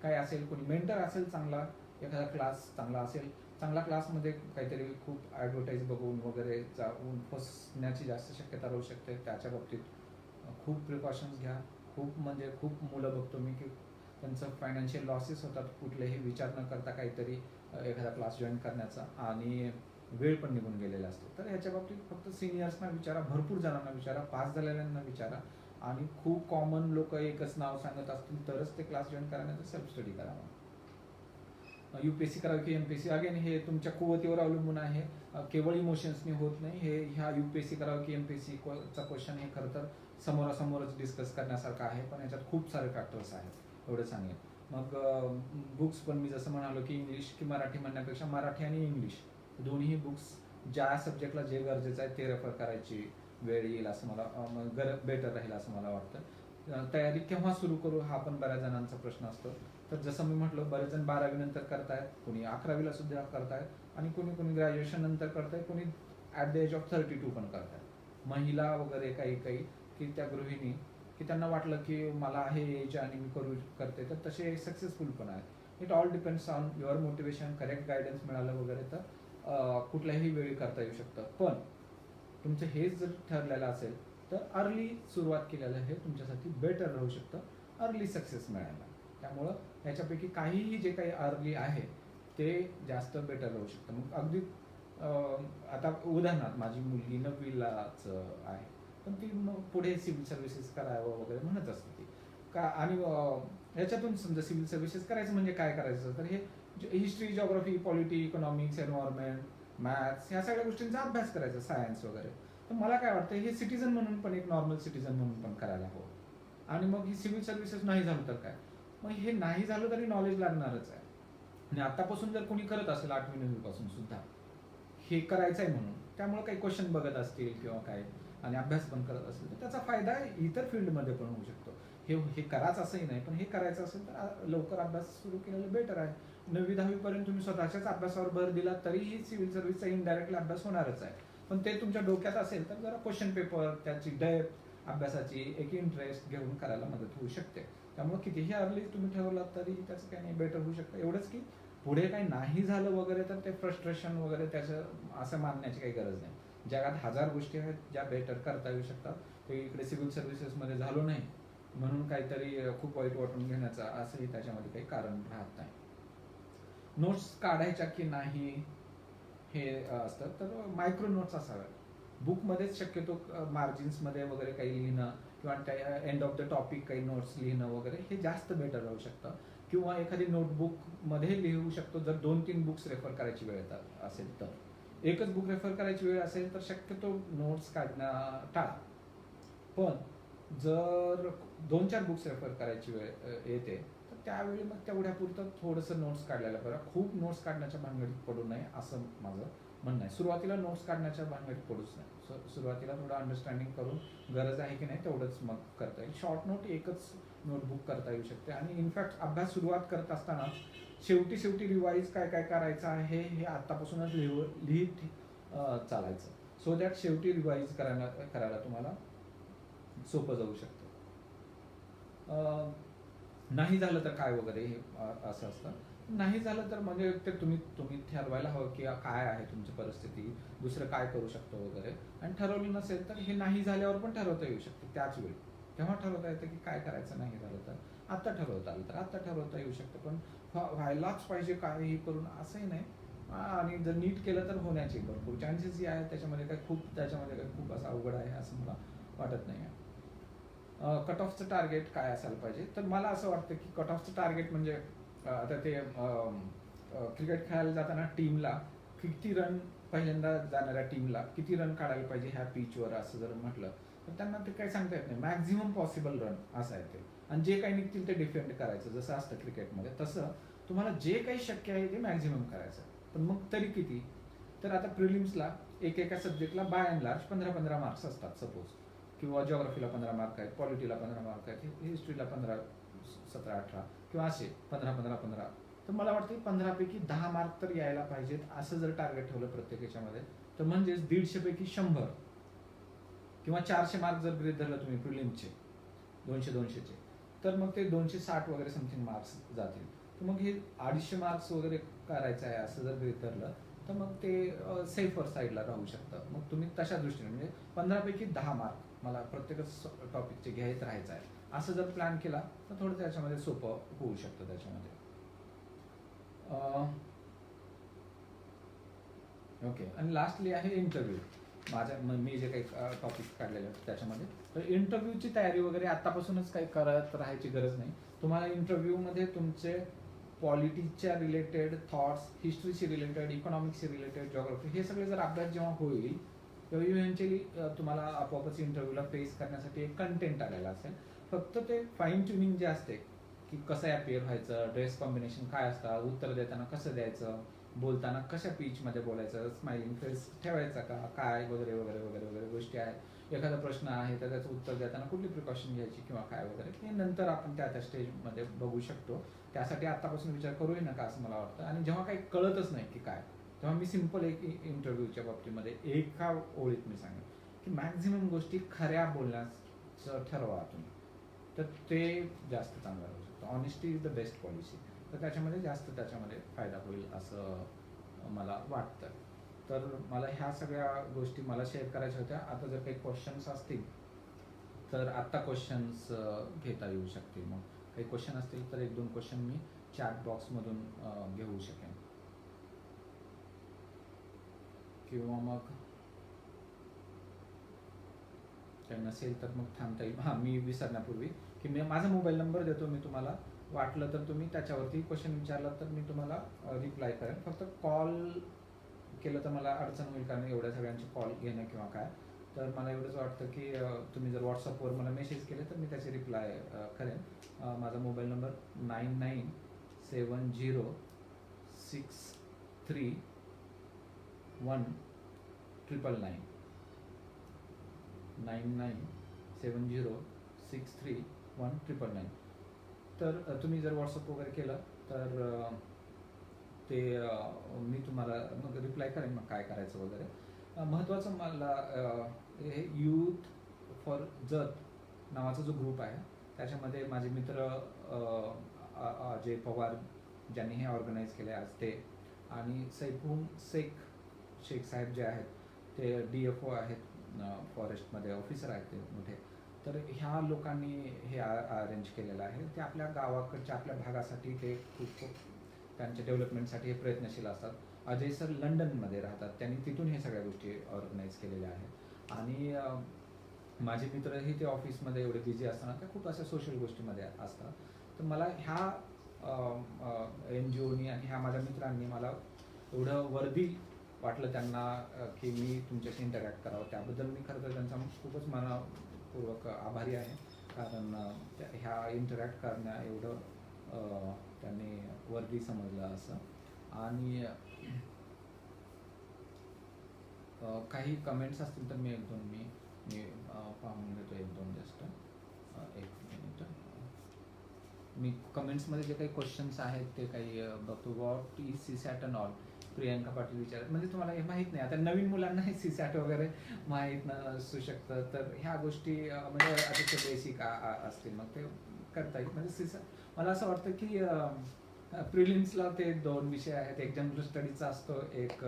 काय असेल, कोणी मेंटर असेल चांगला, एखादा क्लास चांगला असेल, चांगला क्लासमध्ये काहीतरी खूप ॲडव्हर्टाईज बघून वगैरे जाऊन फसण्याची जास्त शक्यता राहू शकते. त्याच्या बाबतीत खूप प्रिकॉशन्स घ्या. खूप मुलं बघतो मी की त्यांचं फायनान्शियल लॉसेस होतात कुठलेही विचार न करता काहीतरी एखादा क्लास जॉईन करण्याचा, आणि वेळ पण निघून गेलेला असतो. तर ह्याच्या बाबतीत फक्त सिनियर्सना विचारा, भरपूर जणांना विचारा, पास झालेल्यांना विचारा, आणि खूप कॉमन लोक एकच नाव सांगत असतील तरच ते क्लास जॉईन करा, नाही तर सेल्फ स्टडी करावा. UPSC करावं की MPSC, अगेन हे तुमच्या कुवतीवर अवलंबून आहे. केवळ इमोशन्सनी होत नाही हे. ह्या UPSC करावं की MPSC चा क्वेश्चन हे खरं तर समोरासमोरच डिस्कस करण्यासारखं आहे, पण याच्यात खूप सारे फॅक्टर्स आहेत, एवढं सांगेन. मग बुक्स पण मी जसं म्हणालो की इंग्लिश की मराठी म्हणण्यापेक्षा मराठी आणि इंग्लिश दोन्ही बुक्स ज्या सब्जेक्टला जे गरजेचं आहे ते रेफर करायची वेळ येईल असं मला बेटर राहील असं मला वाटतं. तयारी केव्हा सुरू करू हा पण बऱ्याच जणांचा प्रश्न असतो. तर जसं मी म्हटलं, बरेच जण 12वी नंतर करतायत, कोणी 11वीला सुद्धा करतायत, आणि कोणी कोणी ग्रॅज्युएशन नंतर करतायत, कोणी ॲट द एज ऑफ 32 पण करतायत. महिला वगैरे काही की त्या गृहिणी की त्यांना वाटलं की मला आहे एज आणि मी करते, तर तसे सक्सेसफुल पण आहेत. It all depends on your motivation. Correct guidance मिळालं वगैरे तर कुठल्याही वेळी करता येऊ शकतं. पण तुमचं हेच जर ठरलेलं असेल तर अर्ली सुरुवात केलेलं हे तुमच्यासाठी बेटर राहू शकतं, अर्ली सक्सेस मिळायला. त्यामुळं ह्याच्यापैकी काहीही जे काही अर्ली आहे ते जास्त बेटर राहू शकतं. मग अगदी आता उदाहरणार्थ माझी मुलगी 9वीलाच आहे, पण ती पुढे सिव्हिल सर्व्हिसेस करावं वगैरे म्हणत असते ती का, आणि ह्याच्यातून समजा सिव्हिल सर्व्हिसेस करायचं म्हणजे काय करायचं, तर हे history, geography, polity, economics, environment, maths, ह्या सगळ्या गोष्टींचा अभ्यास करायचा, सायन्स वगैरे. तर मला काय वाटतं, हे सिटीजन म्हणून पण, एक नॉर्मल सिटीजन म्हणून पण करायला हवं. आणि मग ही सिव्हिल सर्व्हिसेस नाही झालं तर काय, मग हे नाही झालं तरी नॉलेज लागणारच आहे. आणि आतापासून जर कोणी करत असेल 8वी 9वी पासून सुद्धा हे करायचं आहे म्हणून, त्यामुळे काही क्वेश्चन बघत असतील किंवा काय, आणि अभ्यास पण करत असेल तर त्याचा फायदा इतर फील्डमध्ये पण होऊ शकतो. हे कराच असंही नाही, पण हे करायचं असेल तर लवकर अभ्यास सुरू केलेलं बेटर आहे. 9वी 10वी पर्यंत तुम्ही स्वतःच्याच अभ्यासावर भर दिला तरीही सिव्हिल सर्व्हिसचा इनडायरेक्टली अभ्यास होणारच आहे. पण ते तुमच्या डोक्यात असेल तर जरा क्वेश्चन पेपर, त्याची डेप्थ, अभ्यासाची एक इंटरेस्ट घेऊन करायला मदत होऊ शकते. त्यामुळे कितीही अर्ली तुम्ही ठरवलात तरी त्याचं काही नाही, बेटर होऊ शकतं. एवढंच की पुढे काही नाही झालं वगैरे तर ते फ्रस्ट्रेशन वगैरे त्याचं असं मानण्याची काही गरज नाही. जगात 1000 गोष्टी आहेत ज्या बेटर करता येऊ शकतात. ते इकडे सिव्हिल सर्व्हिसेसमध्ये झालो नाही म्हणून काहीतरी खूप वाईट वाटून घेण्याचं असंही त्याच्यामध्ये काही कारण राहत नाही. नोट्स काढायच्या की नाही हे असतं, तर मायक्रो नोट्स असाव्यात. बुकमध्येच शक्यतो मार्जिन्समध्ये वगैरे काही लिहिणं किंवा त्या एंड ऑफ द टॉपिक काही नोट्स लिहिणं वगैरे हे जास्त बेटर राहू शकतं. किंवा एखादी नोटबुकमध्ये लिहू शकतो जर 2-3 बुक्स रेफर करायची वेळ असेल तर. एकच बुक रेफर करायची वेळ असेल तर शक्यतो नोट्स काढणं टाळा. पण जर 2-4 बुक्स रेफर करायची वेळ येते तर त्यावेळी मग तेवढ्यापुरतं थोडंसं नोट्स काढलेलं बरं. खूप नोट्स काढण्याच्या भानगडीत पडू नये असं माझं म्हणणं आहे. सुरुवातीला नोट्स काढण्याच्या भानगडीत पडूच नाही. सुरुवातीला थोडं अंडरस्टँडिंग करून गरज आहे की नाही तेवढंच मग करता येईल. शॉर्ट नोट एकच नोटबुक करता येऊ शकते. आणि इनफॅक्ट अभ्यास सुरुवात करत असताना शेवटी रिवाईज काय काय करायचं आहे हे आत्तापासूनच लिहित चालायचं, सो दॅट शेवटी रिवाईज करायला तुम्हाला सोपं जाऊ शकतं. नाही झालं तर काय वगैरे हे असं असतं. नाही झालं तर म्हणजे ते तुम्ही ठरवायला हवं की काय आहे तुमची परिस्थिती, दुसरं काय करू शकतो वगैरे. आणि ठरवलं नसेल तर हे नाही झाल्यावर पण ठरवता येऊ शकतं त्याच वेळी. तेव्हा ठरवता येतं की काय करायचं नाही झालं तर. आत्ता ठरवता आलं तर आत्ता ठरवता येऊ शकतं. पण व्हायलाच पाहिजे काहीही करून असंही नाही. आणि जर नीट केलं तर होण्याचे भरपूर चान्सेसही आहेत. त्याच्यामध्ये काही खूप असं अवघड आहे असं मला वाटत नाही आहे. कट ऑफचं टार्गेट काय असायला पाहिजे, तर मला असं वाटतं की कट ऑफचं टार्गेट म्हणजे आता ते क्रिकेट खेळायला जाताना टीमला किती रन, पहिल्यांदा जाणाऱ्या टीमला किती रन काढायला पाहिजे ह्या पिचवर असं जर म्हटलं तर त्यांना ते काही सांगता येत नाही. मॅक्झिमम पॉसिबल रन असं आहे ते, आणि जे काही निघतील ते डिफेंड करायचं जसं असतं क्रिकेटमध्ये, तसं तुम्हाला जे काही शक्य आहे ते मॅक्झिमम करायचं. पण मग तरी किती, तर आता प्रिलिम्सला एका सब्जेक्टला बाय अँड लार्ज 15-15 मार्क्स असतात सपोज, किंवा जिओग्राफीला 15 मार्क आहेत, पॉलिटीला 15 मार्क आहेत, हिस्ट्रीला 15, 17-18 किंवा असे 15-15-15. तर मला वाटतं 15पैकी 10 मार्क तर यायला पाहिजेत असं जर टार्गेट ठेवलं प्रत्येक याच्यामध्ये, तर म्हणजेच 150पैकी 100 किंवा 400 मार्क जर गृहीत धरलं तुम्ही प्रिलिम्सचे 200-200चे, तर मग ते 260 वगैरे समथिंग मार्क्स जातील. तर मग हे 250 मार्क्स वगैरे करायचं आहे असं जर गृहीत धरलं तर मग ते सेफर साईडला राहू शकतं. मग तुम्ही तशा दृष्टीने म्हणजे 15पैकी 10 मार्क मला प्रत्येकच टॉपिकचे घेत राहायचं आहे असं जर प्लॅन केला तर थोडं त्याच्यामध्ये सोपं होऊ शकतं त्याच्यामध्ये. ओके. आणि लास्टली आहे इंटरव्ह्यू. मी जे काही टॉपिक काढलेले आहेत त्याच्यामध्ये, तर इंटरव्ह्यूची तयारी वगैरे आतापासूनच काही करत राहायची गरज नाही. तुम्हाला इंटरव्ह्यूमध्ये तुमचे पॉलिटिक्सच्या रिलेटेड थॉट्स, हिस्ट्रीशी रिलेटेड, इकॉनॉमिक्सशी रिलेटेड, जिओग्राफी, हे सगळे जर अभ्यास जेव्हा होईल तेव्हा इव्हेंच्युअली तुम्हाला आपोआपच इंटरव्ह्यूला फेस करण्यासाठी एक कंटेंट आलेला असेल. फक्त ते फाईन ट्युनिंग जे असते की कसं अपिअर व्हायचं, ड्रेस कॉम्बिनेशन काय असतात, उत्तर देताना कसं द्यायचं, बोलताना कशा पिचमध्ये बोलायचं, स्माइलिंग फेस ठेवायचा का काय वगैरे वगैरे वगैरे वगैरे गोष्टी आहेत. एखादा प्रश्न आहे तर त्याचं उत्तर देताना कुठली प्रिकॉशन घ्यायची किंवा काय वगैरे, हे नंतर आपण त्या स्टेजमध्ये बघू शकतो. त्यासाठी आत्तापासून विचार करूही नका असं मला वाटतं. आणि जेव्हा काही कळतच नाही की काय, तेव्हा मी सिम्पल एक इंटरव्ह्यूच्या बाबतीमध्ये एका ओळीत मी सांगेन की मॅक्झिमम गोष्टी खऱ्या बोलण्याचं ठरवा तुम्ही, तर ते जास्त चांगलं राहू शकतं. Honesty is the best policy. तर त्याच्यामध्ये फायदा होईल असं मला वाटतं. तर मला ह्या सगळ्या गोष्टी मला शेअर करायच्या होत्या. आता जर काही क्वेश्चन्स असतील तर आत्ता क्वेश्चन्स घेता येऊ शकतील. मग काही क्वेश्चन असतील तर 1-2 क्वेश्चन मी चॅट बॉक्समधून घेऊ शकेन, किंवा मग काही नसेल तर मग थांबता येईल. हां, मी विसरण्यापूर्वी की मी माझा मोबाईल नंबर देतो मी तुम्हाला, वाटलं तर तुम्ही त्याच्यावरती क्वेश्चन विचारला तर मी तुम्हाला रिप्लाय करेन. फक्त कॉल केलं तर मला अडचण होईल, कारण एवढ्या सगळ्यांचे कॉल घेणं किंवा काय. तर मला एवढंच वाटतं की तुम्ही जर व्हॉट्सअपवर मला मेसेज केले तर मी त्याचे रिप्लाय करेन. माझा मोबाईल नंबर 9970631999 9970631999. तर तुम्ही जर व्हॉट्सअप वगैरे केलं तर ते मी तुम्हाला मग रिप्लाय करेन मग काय करायचं वगैरे. महत्त्वाचं मला हे यूथ फॉर जत नावाचा जो ग्रुप आहे त्याच्यामध्ये माझे मित्र अजय पवार ज्यांनी हे ऑर्गनाईज केले आज ते, आणि सैफून शेख साहेब जे आहेत ते DFO आहेत, फॉरेस्टमध्ये ऑफिसर आहेत ते मोठे. तर ह्या लोकांनी हे अरेंज केलेलं आहे. ते आपल्या गावाकडच्या आपल्या भागासाठी ते खूप त्यांच्या डेव्हलपमेंटसाठी हे प्रयत्नशील असतात. अजय सर लंडनमध्ये राहतात, त्यांनी तिथून हे सगळ्या गोष्टी ऑर्गनाईज केलेल्या आहेत. आणि माझे मित्रही ते ऑफिसमध्ये एवढे बिझी असताना ते खूप अशा सोशल गोष्टीमध्ये असतात. तर मला ह्या NGOनी आणि ह्या माझ्या मित्रांनी मला एवढं वर्दी वाटलं त्यांना की मी तुमच्याशी इंटरॅक्ट करावं. त्याबद्दल मी खरं तर त्यांचा खूपच मनपूर्वक आभारी आहे, कारण ह्या इंटरॅक्ट करण्या एवढं त्यांनी वर्दी समजलं असं. आणि काही कमेंट्स असतील तर मी 1-2 मी पाहून घेतो. 1-2 जस्ट 1 मिनिट. मी कमेंट्समध्ये जे काही क्वेश्चन्स आहेत ते काही बघतो. What is CSAT and all, Priyanka Patil विचारत. म्हणजे तुम्हाला हे माहीत नाही, आता नवीन मुलांना हे CSAT वगैरे माहीत नसू शकतं. तर ह्या गोष्टी म्हणजे अतिशय बेसिक असतील, मग ते करता येईल. म्हणजे CSAT मला असं वाटतं की प्रिलिम्सला ते 2 विषय आहेत, एक जनरल स्टडीजचा असतो, एक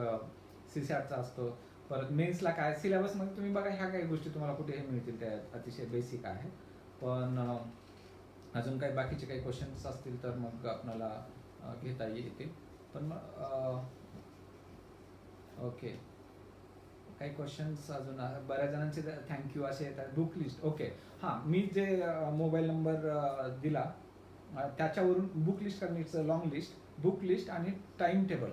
CSATचा असतो. परत मेन्सला काय सिलेबसमध्ये तुम्ही बघा, ह्या काही गोष्टी तुम्हाला कुठेही मिळतील, त्या अतिशय बेसिक आहे. पण अजून काही बाकीचे काही क्वेश्चन्स असतील तर मग आपल्याला घेता येतील. पण ओके. काही क्वेश्चन्स अजून बऱ्याच जणांचे थँक्यू असे येतात. Book list. ओके. हां, मी जे मोबाईल नंबर दिला त्याच्यावरून बुक लिस्ट करण्याचं लॉंग लिस्ट, बुक लिस्ट आणि टाइम टेबल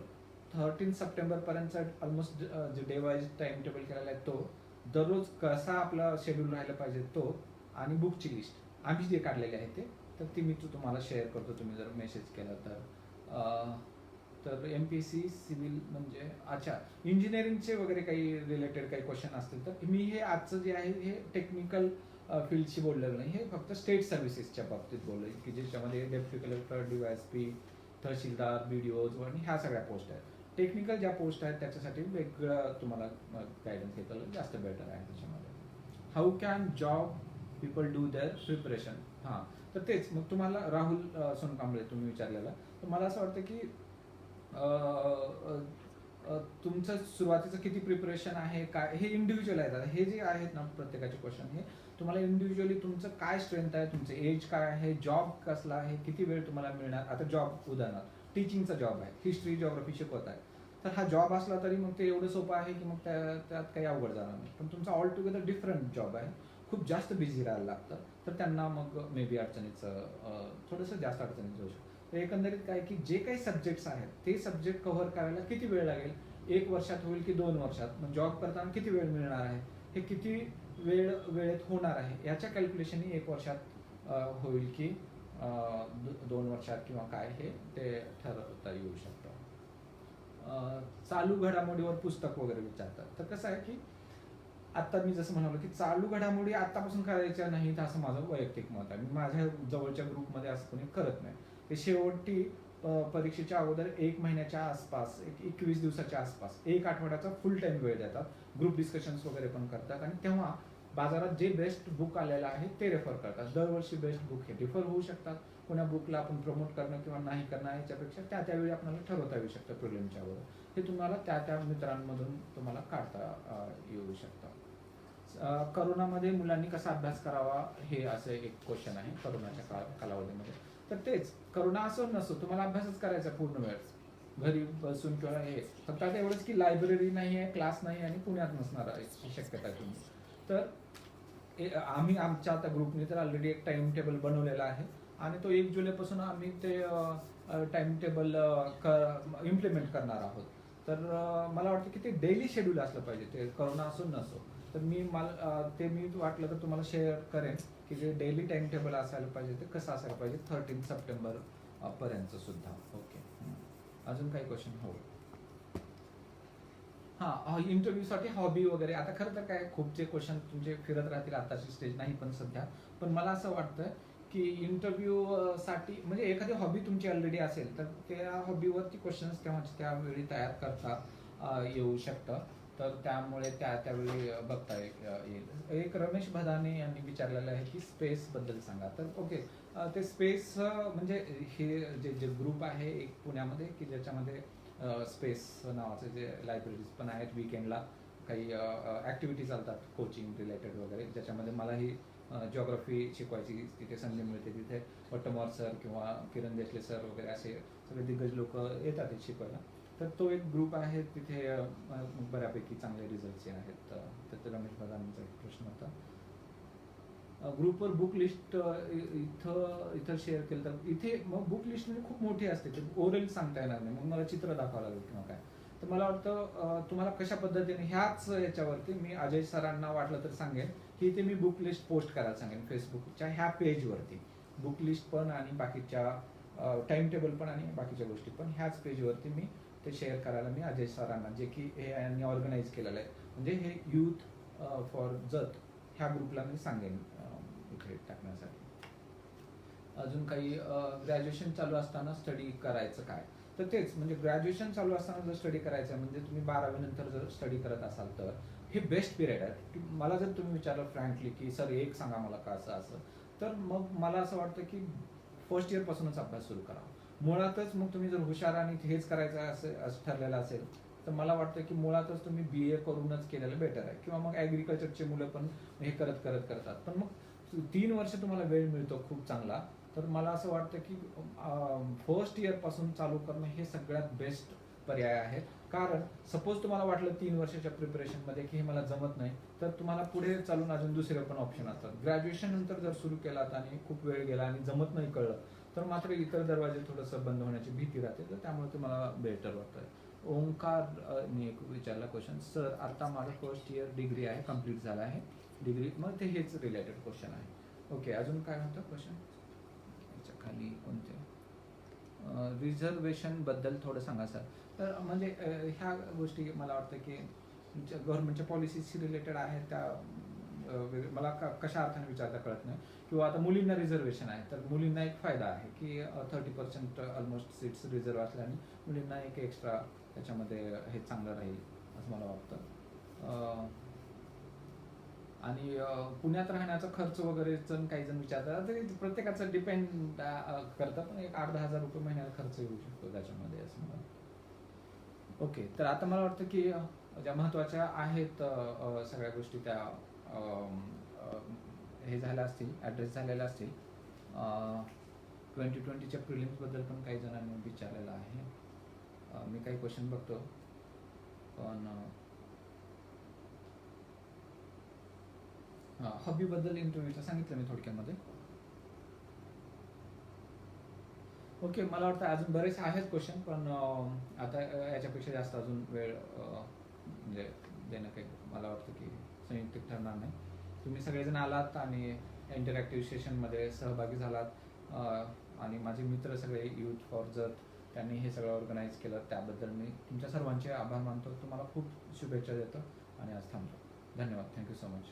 13 सप्टेंबरपर्यंत ऑलमोस्ट जे डे वाईज टाइम टेबल केलेला आहे तो, दररोज कसा आपला शेड्यूल राहायला पाहिजे तो, आणि बुकची लिस्ट आम्ही जे काढलेले आहे ते, तर ती मी तुम्हाला शेअर करतो तुम्ही जर मेसेज केला तर. तर MPSC सिव्हिल म्हणजे अच्छा इंजिनिअरिंगचे वगैरे काही रिलेटेड काही क्वेश्चन असतील तर मी हे आजचं जे आहे हे टेक्निकल फील्डशी बोललेलं नाही, हे फक्त स्टेट सर्व्हिसेसच्या बाबतीत बोललो की ज्याच्यामध्ये डेप्युटी कलेक्टर, DYSP, तहसीलदार, BDOज आणि ह्या सगळ्या पोस्ट आहेत. टेक्निकल ज्या पोस्ट आहेत त्याच्यासाठी वेगळं तुम्हाला गायडन्स घेतलं जास्त बेटर आहे त्याच्यामध्ये. How can job people do there preparation. हां, तर तेच मग तुम्हाला राहुल सोनकांबळे तुम्ही विचारलेलं, तर मला असं वाटतं की तुमचं सुरुवातीचं किती प्रिपरेशन आहे काय हे इंडिव्हिज्युअल आहेत. हे जे आहेत ना प्रत्येकाचे क्वेश्चन हे तुम्हाला इंडिव्हिज्युअली तुमचं काय स्ट्रेंथ आहे, तुमचं एज काय आहे, जॉब कसला आहे, किती वेळ तुम्हाला मिळणार. आता जॉब उदाहरणार्थ टीचिंगचा जॉब आहे, हिस्ट्री जिओग्राफी शिकवत आहे, तर हा जॉब असला तरी मग ते एवढं सोपं आहे की मग त्यात काही अवघड जाणार नाही. पण तुमचा ऑल टुगेदर डिफरंट जॉब आहे, खूप जास्त बिझी राहायला लागतं, तर त्यांना मग मे बी अडचणीचं थोडंसं जास्त अडचणीचं होऊ शकतं. तर एकंदरीत काय की जे काही सब्जेक्ट्स आहेत ते सब्जेक्ट कव्हर करायला किती वेळ लागेल, 1 वर्षात होईल की 2 वर्षात, मग जॉब करताना किती वेळ मिळणार आहे, हे किती वेळेत होणार आहे, याच्या कॅल्क्युलेशन 1 वर्षात होईल की 2 वर्षात किंवा काय हे ते ठरवता येऊ शकतं. चालू घडामोडीवर पुस्तक वगैरे विचारतात. तर कसं आहे की आता मी जसं म्हणालो की चालू घडामोडी आतापासून करायच्या नाहीत असं माझं वैयक्तिक मत आहे. मी माझ्या जवळच्या ग्रुपमध्ये असं कोणी करत नाही. ते शेवटी परीक्षेच्या अगोदर 1 महिन्याच्या आसपास, 21 दिवसाच्या आसपास, 1 आठवड्याचा फुल टाइम वेळ देतात, ग्रुप डिस्कशन्स वगैरे पण करतात, आणि तेव्हा बाजारात जे बेस्ट बुक आलेलं आहे ते रेफर करतात. दरवर्षी बेस्ट बुक हे डिफर होऊ शकतात. कोणा बुकला आपण प्रमोट करणं किंवा नाही करणं याच्यापेक्षा त्यावेळी आपल्याला ठरवता येऊ शकतं प्रिलिमच्या वर. हे तुम्हाला त्या मित्रांमधून तुम्हाला काढता येऊ शकतं. करोनामध्ये मुलांनी कसा अभ्यास करावा हे असं एक क्वेश्चन आहे करोनाच्या कालावधीमध्ये. तर तेच करोना असो नसो तुम्हाला अभ्यासच करायचा पूर्ण वेळ घरी बसून किंवा हे, फक्त आता एवढंच की लायब्ररी नाही आहे, क्लास नाही आणि पुण्यात नसणार आहे शक्यता आहे तुम्ही. तर आम्ही आमच्या आता ग्रुपने तर ऑलरेडी एक टाइम टेबल बनवलेला आहे आणि तो 1 जुलैपासून आम्ही ते टाइम टेबल इम्प्लिमेंट करणार आहोत. तर मला वाटतं की ते डेली शेड्यूल असलं पाहिजे, ते करोना असो नसो. तर मी वाटलं तर तुम्हाला शेअर करेन की जे डेली टाइम टेबल असायला पाहिजे ते कसं असायला पाहिजे 13 सप्टेंबर पर्यंत सुद्धा. ओके. अजून काही क्वेश्चन? हो. हां, इंटरव्ह्यूसाठी हॉबी वगैरे. आता खरं तर काय खूपचे क्वेश्चन तुमचे फिरत राहतील, आताची स्टेज नाही पण सध्या. पण मला असं वाटतं की इंटरव्ह्यू साठी म्हणजे एखादी हॉबी तुमची ऑलरेडी असेल तर त्या हॉबीवरती क्वेश्चन्स त्यावेळी तयार करता येऊ शकतं. तर त्यामुळे त्यावेळी बघता येईल. एक रमेश भदाने यांनी विचारलेलं आहे की स्पेस बद्दल सांगा. तर ओके, ते स्पेस म्हणजे हे जे ग्रुप आहे एक पुण्यामध्ये की ज्याच्यामध्ये स्पेस नावाचे जे लायब्ररीज पण आहेत, वीकेंडला काही ॲक्टिव्हिटी चालतात कोचिंग रिलेटेड वगैरे, ज्याच्यामध्ये मलाही जिओग्राफी शिकवायची तिथे संधी मिळते. तिथे वट्टमॉर सर किंवा किरण देशले सर वगैरे असे सगळे दिग्गज लोक येतात शिकवायला. तर तो एक ग्रुप आहे तिथे, बऱ्यापैकी चांगले रिझल्टचे आहेत. तर रमेश भदांचा एक प्रश्न होता. ग्रुपवर बुक लिस्ट इथं शेअर केलं तर इथे मग बुक लिस्ट म्हणजे खूप मोठी असते, ते ओरल सांगता येणार नाही, मग मला चित्र दाखवावं लागेल किंवा काय. तर मला वाटतं तुम्हाला कशा पद्धतीने ह्याच याच्यावरती मी अजय सरांना वाटलं तर सांगेन की इथे मी बुक लिस्ट पोस्ट करायला सांगेन फेसबुकच्या ह्या पेजवरती. बुक लिस्ट पण आणि बाकीच्या टाइम टेबल पण आणि बाकीच्या गोष्टी पण ह्याच पेजवरती मी ते शेअर करायला मी अजय सरांना, जे की हे यांनी ऑर्गनाईज केलेलं आहे, म्हणजे हे यूथ फॉर जत ह्या ग्रुपला मी सांगेन इथे टाकण्यासाठी. अजून काही ग्रॅज्युएशन चालू असताना स्टडी करायचं काय? तर तेच म्हणजे ग्रॅज्युएशन चालू असताना जर स्टडी करायचं म्हणजे तुम्ही 12वी नंतर जर स्टडी करत असाल तर हे बेस्ट पिरियड आहे. की मला जर तुम्ही विचारलं फ्रँकली की सर एक सांगा मला का असं, तर मग मला असं वाटतं की फर्स्ट इयर पासूनच अभ्यास सुरू करा. मुळातच मग तुम्ही जर हुशार आणि हेच करायचं असं ठरलेलं असेल तर मला वाटतं की मुळातच तुम्ही BA करूनच केलेलं बेटर आहे. किंवा मग ॲग्रिकल्चरचे मुलं पण हे करतात. पण मग 3 वर्ष तुम्हाला वेळ मिळतो खूप चांगला. तर मला असं वाटतं की फर्स्ट इयर पासून चालू करणं हे सगळ्यात बेस्ट पर्याय आहे. कारण सपोज तुम्हाला वाटलं 3 वर्षाच्या प्रिपरेशनमध्ये की हे मला जमत नाही, तर तुम्हाला पुढे चालून अजून दुसरे पण ऑप्शन असतात. ग्रॅज्युएशन नंतर जर सुरू केलात आणि खूप वेळ गेला आणि जमत नाही कळलं, तर मात्र इतर दरवाजे थोडंसं बंद होण्याची भीती राहते, तर त्यामुळे तुम्हाला बेटर वाटतं. ओंकारने एक विचारला क्वेश्चन, सर आता माझं फर्स्ट इयर डिग्री आहे, कम्प्लीट झालं आहे डिग्री, मग ते हेच रिलेटेड क्वेश्चन आहे. ओके, अजून काय होतं क्वेश्चन याच्या खाली कोणते? रिझर्वेशनबद्दल थोडं सांगा सर. तर म्हणजे ह्या गोष्टी मला वाटतं की गव्हर्नमेंटच्या पॉलिसीशी रिलेटेड आहेत त्या, मला कशा अर्थाने विचारता कळत नाही. किंवा आता मुलींना रिझर्वेशन आहे, तर मुलींना एक फायदा आहे की 30% ऑलमोस्ट सीट्स रिझर्व असल्याने मुलींना एक एक्स्ट्रा त्याच्यामध्ये हे चांगलं राहील असं मला वाटतं. आणि पुण्यात राहण्याचा खर्च वगैरे काही जण विचारतात, तर प्रत्येकाचं डिपेंड करतं, पण एक 8-10 हजार रुपये महिन्याला खर्च येऊ शकतो त्याच्यामध्ये असं मला. ओके, तर आता मला वाटतं की ज्या महत्त्वाच्या आहेत सगळ्या गोष्टी त्या हे झाल्या असतील, ॲड्रेस झालेल्या असतील. 2020च्या प्रिलिम्सबद्दल पण काही जणांनी विचारलेलं आहे. मी काही क्वेश्चन बघतो, पण हॉबीबद्दल इंटरव्ह्यूचं सांगितलं मी थोडक्यामध्ये. ओके, मला वाटतं अजून बरेच आहेत क्वेश्चन, पण आता याच्यापेक्षा जास्त अजून वेळ म्हणजे देणं काही मला वाटतं की संयुक्तिक ठरणार नाही. तुम्ही सगळेजण आलात आणि इंटरॅक्टिव्ह सेशनमध्ये सहभागी झालात, आणि माझे मित्र सगळे यूथ फॉर जत त्यांनी हे सगळं ऑर्गनाईज केलं, त्याबद्दल मी तुमच्या सर्वांचे आभार मानतो. तुम्हाला खूप शुभेच्छा देतो आणि आज थांबतो. धन्यवाद. Thank you so much.